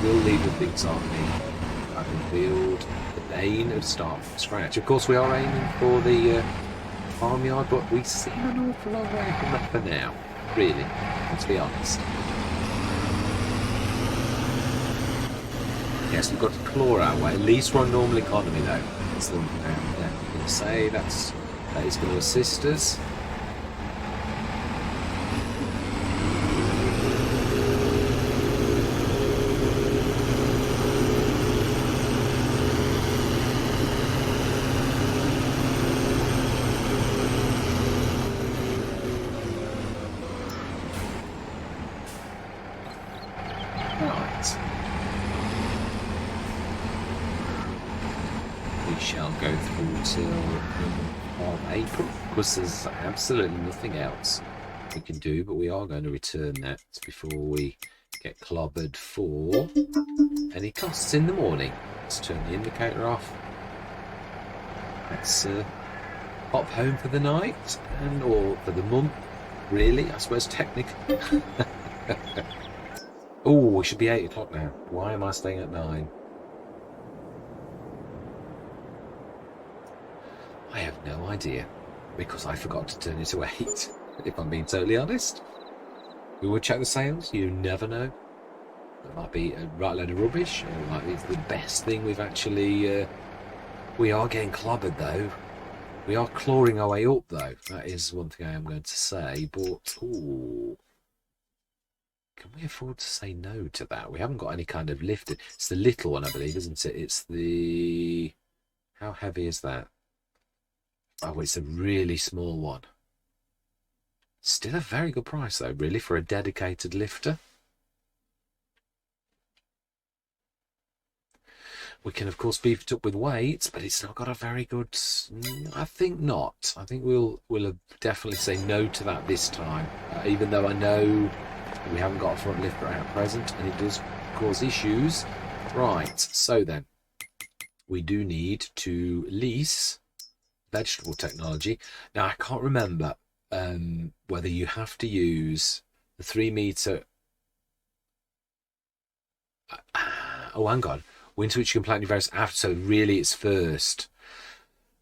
We'll leave the things on the field. The aim of start from scratch. Of course, we are aiming for the farmyard, but we seem an awful long way from that for now. Really, let's be honest. Yes, we've got to claw our way. At least we're on normal economy, though. That's the one thing I'm going to say. That is going to assist us. Go through till of April, because there's absolutely nothing else we can do, but we are going to return that before we get clobbered for any costs in the morning. Let's turn the indicator off. Let's pop home for the night, or for the month, really, I suppose, technically. Oh, it should be 8 o'clock now. Why am I staying at 9? I have no idea, because I forgot to turn it to 8, if I'm being totally honest. We will check the sales, you never know. It might be a right load of rubbish, or it might be the best thing we've actually... we are getting clobbered, though. We are clawing our way up, though. That is one thing I am going to say, but... Ooh, can we afford to say no to that? We haven't got any kind of lift. It's the little one, I believe, isn't it? It's the... How heavy is that? Oh, it's a really small one. Still a very good price, though, really, for a dedicated lifter. We can, of course, beef it up with weights, but it's not got a very good... I think not. I think we'll definitely say no to that this time, even though I know we haven't got a front lifter at present, and it does cause issues. Right, so then, we do need to lease vegetable technology. Now, I can't remember whether you have to use the 3 meter... oh, hang on. Winter which you can plant your various after, so really it's first.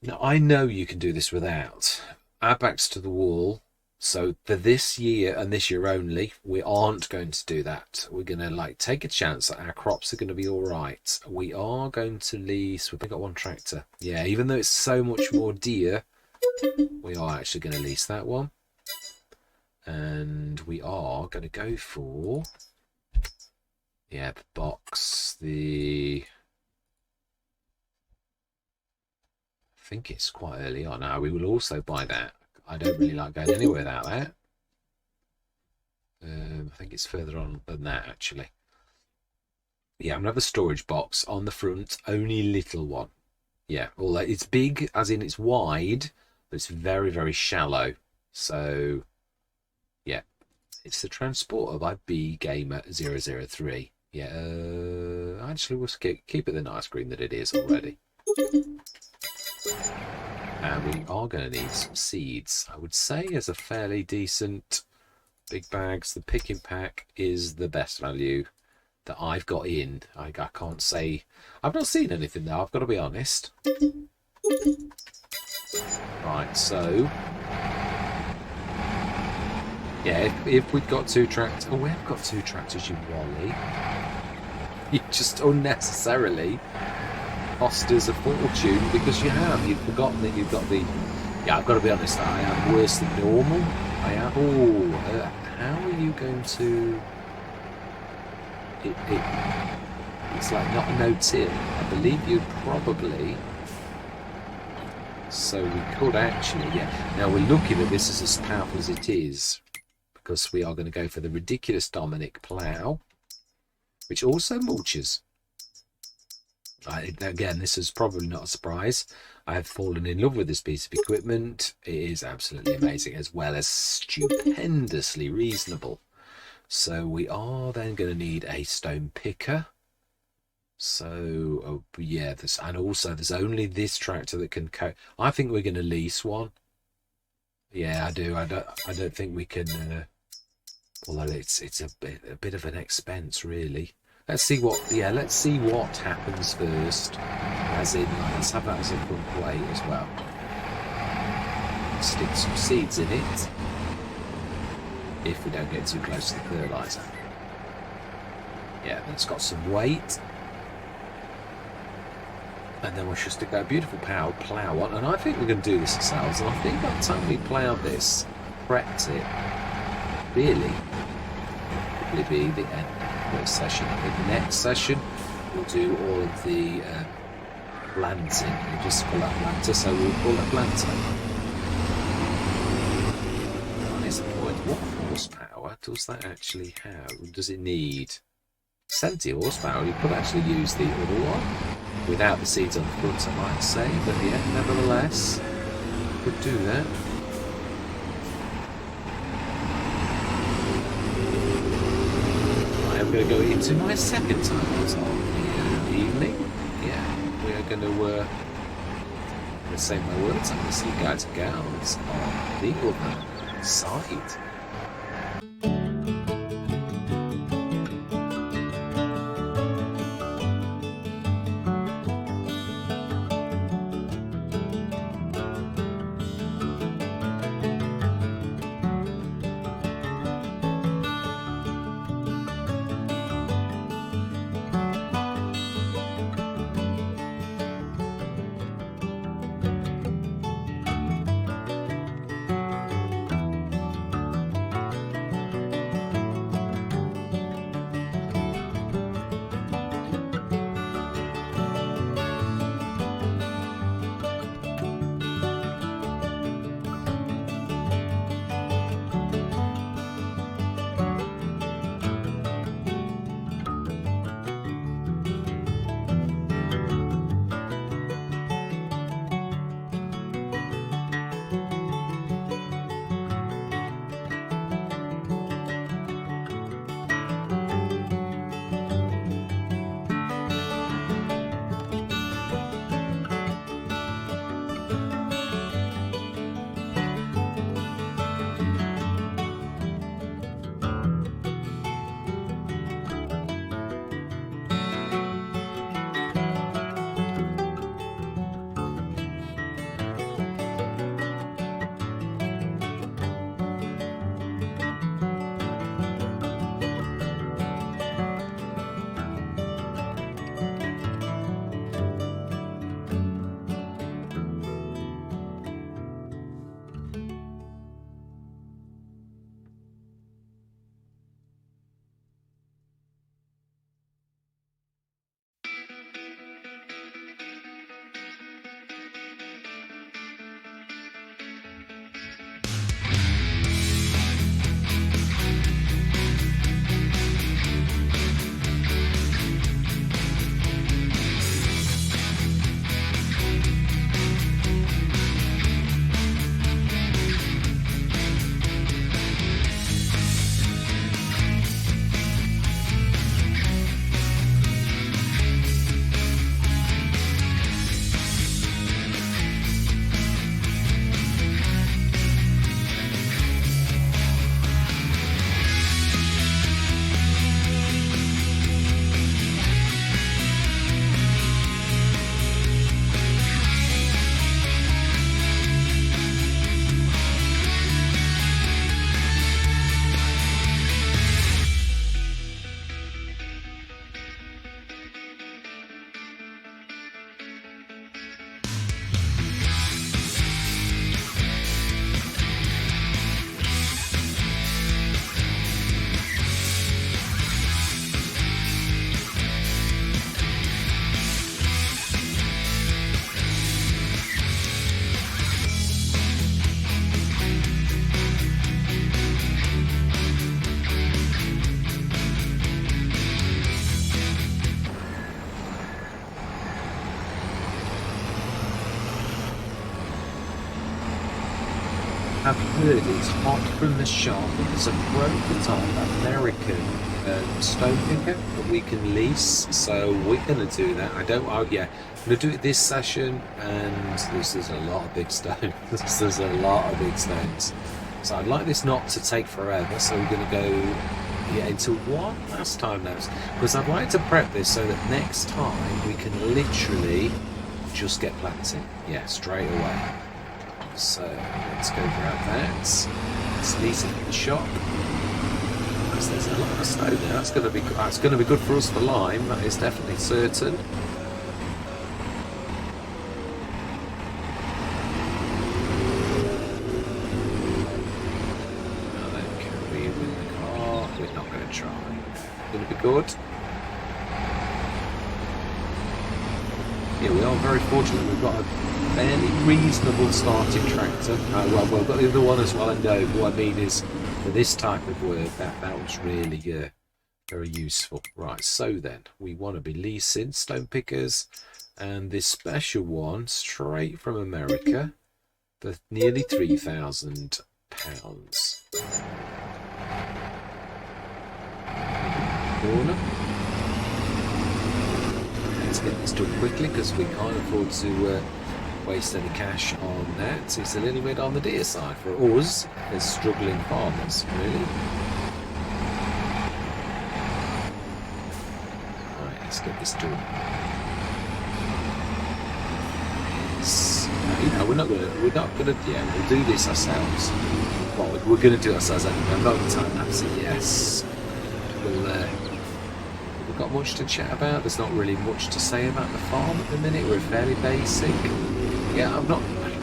Now, I know you can do this without. our backs to the wall. So for this year and this year only, we aren't going to do that. We're going to like take a chance that our crops are going to be all right. We are going to lease. We've got one tractor. Yeah, even though it's so much more dear, we are actually going to lease that one. And we are going to go for, yeah, the box, I think it's quite early on. Now, we will also buy that. I don't really like going anywhere without that. I think it's further on than that, actually. Yeah, I'm going to have a storage box on the front, only little one. Yeah, although it's big, as in it's wide, but it's very, very shallow. So, yeah, it's the Transporter by B Gamer 003. Yeah, actually, we'll keep it the nice green that it is already. And we are going to need some seeds. I would say as a fairly decent big bags, the pick and pack is the best value that I've got in. I can't say, I've not seen anything though, I've got to be honest. Right, so yeah, if we've got two tractors, oh, we have got two tractors, you wally. You just unnecessarily cost us a fortune because you've forgotten that you've got the, yeah, I've got to be honest, I am worse than normal. I am, how are you going to, it's like not a no-till. I believe you'd probably, so we could actually, yeah, now we're looking at this as powerful as it is because we are going to go for the ridiculous Dominic plough, which also mulches. Again, this is probably not a surprise. I have fallen in love with this piece of equipment. It is absolutely amazing, as well as stupendously reasonable. So we are then going to need a stone picker. So, yeah, and also there's only this tractor that can I think we're going to lease one. Yeah, I do. I don't think we can. Although it's a bit of an expense, really. Let's see what happens first. As in, let's have that as a front plate as well. Stick some seeds in it. If we don't get too close to the fertiliser. Yeah, it's got some weight. And then we're just to go beautiful plough on. And I think we're going to do this ourselves. And I think by the time we plough this, prepped it, really, probably be the end. Session. I think the next session we'll do all of the planting. We'll just call that planter, so we'll call it planter. Here's the point. What horsepower does that actually have? Does it need 70 horsepower? You could actually use the other one without the seeds on the front, I might say, but yeah, nevertheless, could do that. I'm going to go into my second time of the evening. Yeah, we are going to say my words. I'm going to see you guys and gals on the other side. have heard it's hot from the shop. There's a prototype American stone picker that we can lease, so we're going to do that. I'm going to do it this session, and this is a lot of big stones. There's a lot of big stones. So I'd like this not to take forever, so we're going to go into one last time now, because I'd like to prep this so that next time we can literally just get planting. Yeah, straight away. So let's go grab that. Let's lease it in the shop. Because there's a lot of snow there. That's going to be good for us for lime. That is definitely certain. Now then, can we win the car? We're not going to try. Going to be good. Yeah, we are very fortunate. We've got a fairly reasonable starting tractor. Well, we've got the other one as well. And no, what I mean is, for this type of work, that was really very useful. Right, so then we want to be leasing stone pickers, and this special one straight from America for nearly £3,000. Corner. Let's get this done quickly because we can't afford to waste any cash on that. It's a little bit on the dear side for us as struggling farmers, really. Right, let's get this done. Yes. We're not gonna. Yeah, we'll do this ourselves. Well, we're gonna do it ourselves. I'm not going to time lapse it. Yes. We've got much to chat about. There's not really much to say about the farm at the minute. We're fairly basic. Yeah, I've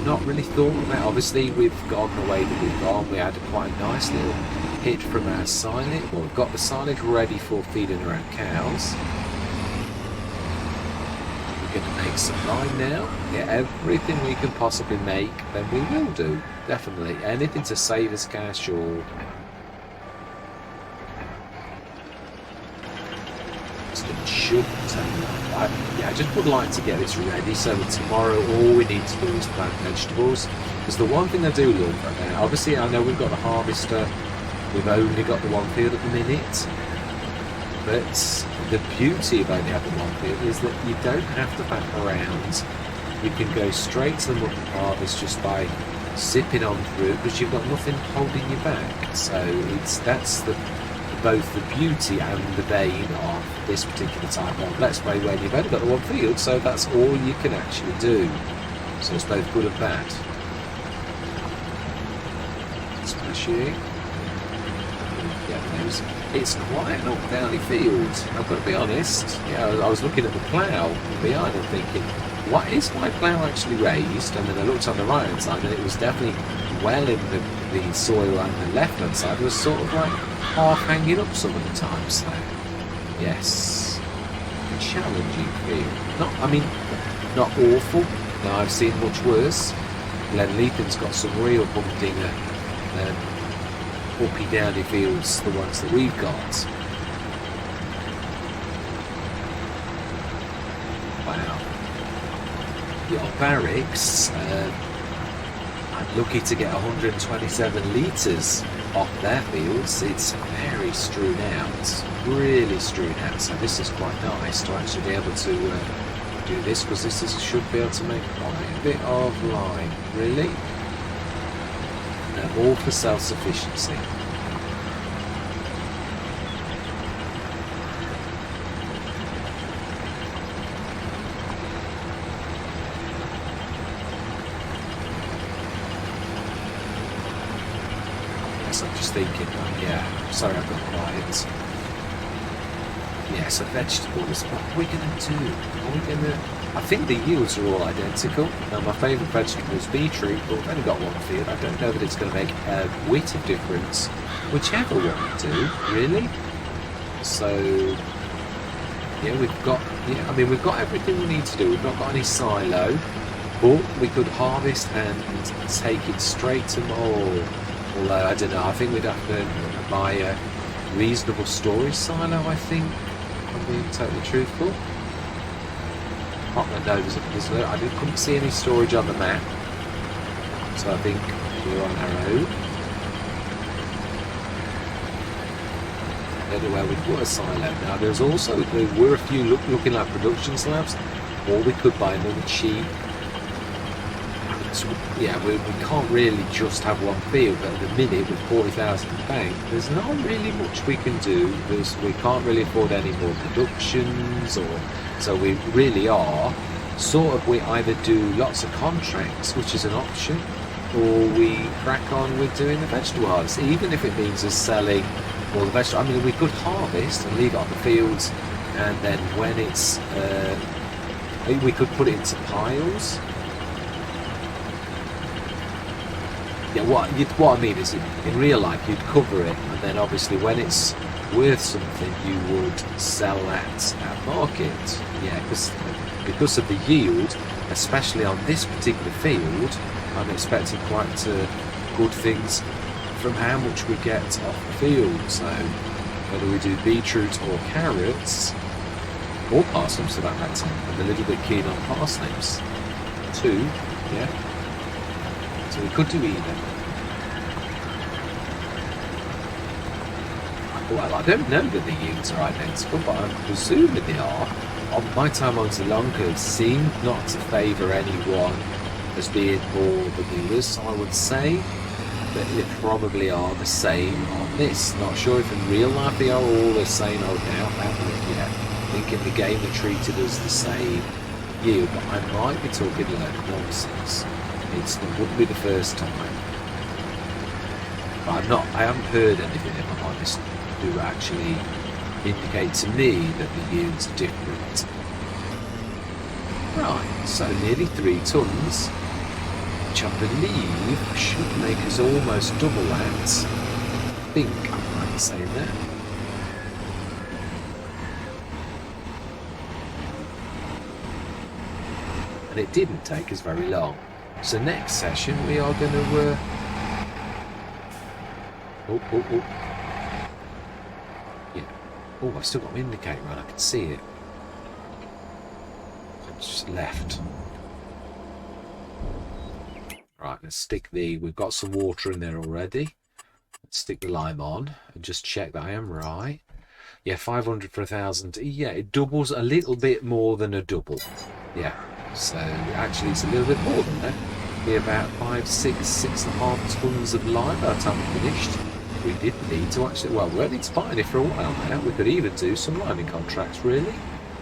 not really thought about. Obviously, we've gone the way that we've gone. We had quite a nice little hit from our silage. Well, we've got the silage ready for feeding around cows. We're going to make some lime now. Yeah, everything we can possibly make, then we will do. Definitely. Anything to save us cash or... should I just would like to get this ready so that tomorrow all we need to do is plant vegetables. Because the one thing I do love about, obviously I know we've got the harvester, we've only got the one field at the minute, but the beauty of only having one field is that you don't have to back around. You can go straight to the mutton harvest just by sipping on through, because you've got nothing holding you back. So that's both the beauty and the bane of this particular type of Let's Play, when you've only got the one field, so that's all you can actually do. So it's both good and bad. Smashing. Yeah, it's quite an up-downy field, I've got to be honest. Yeah, I was looking at the plough behind and thinking, what is my plough actually raised? And then I looked on the right hand side and it was definitely well in the soil, and the left hand side was sort of like half hanging up some of the time. So yes, a challenging field. Not awful. Now, I've seen much worse. Glen Lethan's got some real humdinger, uppy downy fields, the ones that we've got. Wow. Your barracks, I'm lucky to get 127 litres off their fields. It's very strewn out, really strewn out, so this is quite nice to actually be able to do this, because should be able to make quite a bit of lime, really. All for self-sufficiency. I'm just thinking, yeah, sorry I've got quiet. Yeah, so vegetables, what are we going to do? I think the yields are all identical. Now, my favourite vegetable is beetroot, but we've only got one field. I don't know that it's going to make a whit of difference, whichever one we do, really. So, yeah, we've got everything we need to do. We've not got any silo, but we could harvest and take it straight to more. Although, I don't know, I think we'd have to buy a reasonable storage silo, I think, if I'm being totally truthful. I couldn't see any storage on the map, so I think we're on our own. Anywhere we put a silo. Now there were a few looking like production slabs, or we could buy another cheap. So, yeah, we can't really just have one field, but at the minute with 40,000 in the bank, there's not really much we can do because we can't really afford any more productions, so we really are we either do lots of contracts, which is an option, or we crack on with doing the vegetable harvest, even if it means us selling all the vegetables. I mean, we could harvest and leave it on the fields, and then when it's we could put it into piles. Yeah, what I mean is, in real life, you'd cover it, and then obviously when it's worth something, you would sell that at market. Yeah, because of the yield, especially on this particular field, I'm expecting quite good things from how much we get off the field. So whether we do beetroot or carrots, or parsnips for that matter, I'm a little bit keen on parsnips too. Yeah. So we could do either. Well, I don't know that the yields are identical, but I'm presuming they are. My time on Sri Lanka seemed not to favour anyone as being more than the others, so I would say that they probably are the same on this. Not sure if in real life they are all the same. I doubt that, but yeah, I think in the game they treated us the same yield, but I might be talking like nonsense. It wouldn't be the first time. But I haven't heard anything, if I'm honest, to actually indicate to me that the yields are different. Right, so nearly 3 tons, which I believe should make us almost double that. I think I'm right in saying that. And it didn't take us very long. So next session we are going to yeah. Oh, I've still got my indicator on, I can see it. It's just left. Right, let's stick we've got some water in there already. Let's stick the lime on and just check that I am right. Yeah, 500 for 1,000. Yeah, it doubles a little bit more than a double. Yeah, so actually it's a little bit more than that. Be about 6.5 tons of lime by the time we finished. We didn't need to actually, well, we won't need to buy any for a while now. We could even do some liming contracts, really.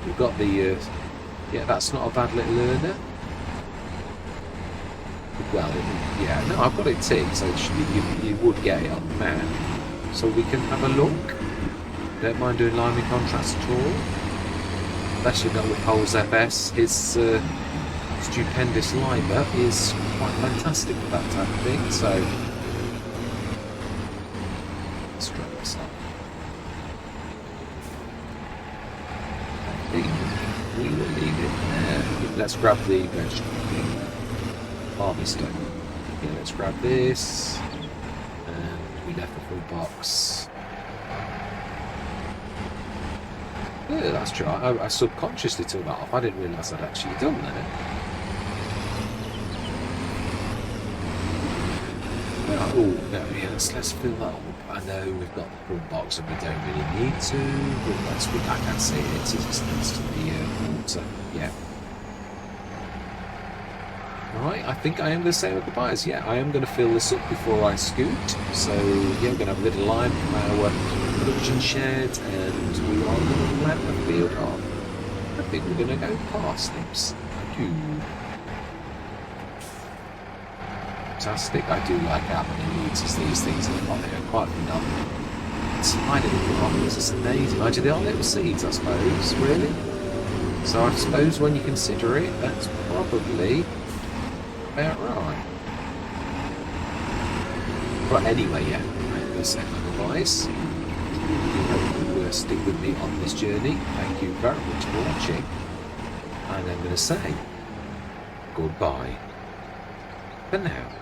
We've got the, yeah, that's not a bad little earner. Well, yeah, no, I've got it ticked, so you would get it on the map. So we can have a look. Don't mind doing liming contracts at all. Especially not with Holes FS. His stupendous limer is quite fantastic for that type of thing, so let's try this up. I think we will leave it there. Let's grab the vegetable harvester. Yeah, let's grab this, and we left the full box. Yeah, that's true. I subconsciously took that off. I didn't realise I'd actually done that. Oh, no, yeah, let's fill that up. I know we've got the front box and we don't really need to, but I can see it. It's next to the water. Yeah. Right, I think I am going to say my goodbyes. Yeah, I am going to fill this up before I scoot. So, yeah, we're going to have a little lime from our production shed, and we are going to plant the field off. I think we're going to go parsnips. Fantastic. I do like how many meters these things are on. They're quite phenomenal. Tiny little bubbles, it's amazing. Actually, they are little seeds, I suppose, really. So I suppose when you consider it, that's probably about right. But anyway, yeah, I'm going to say my goodbyes. I hope you will stick with me on this journey. Thank you very much for watching. And I'm going to say goodbye for now.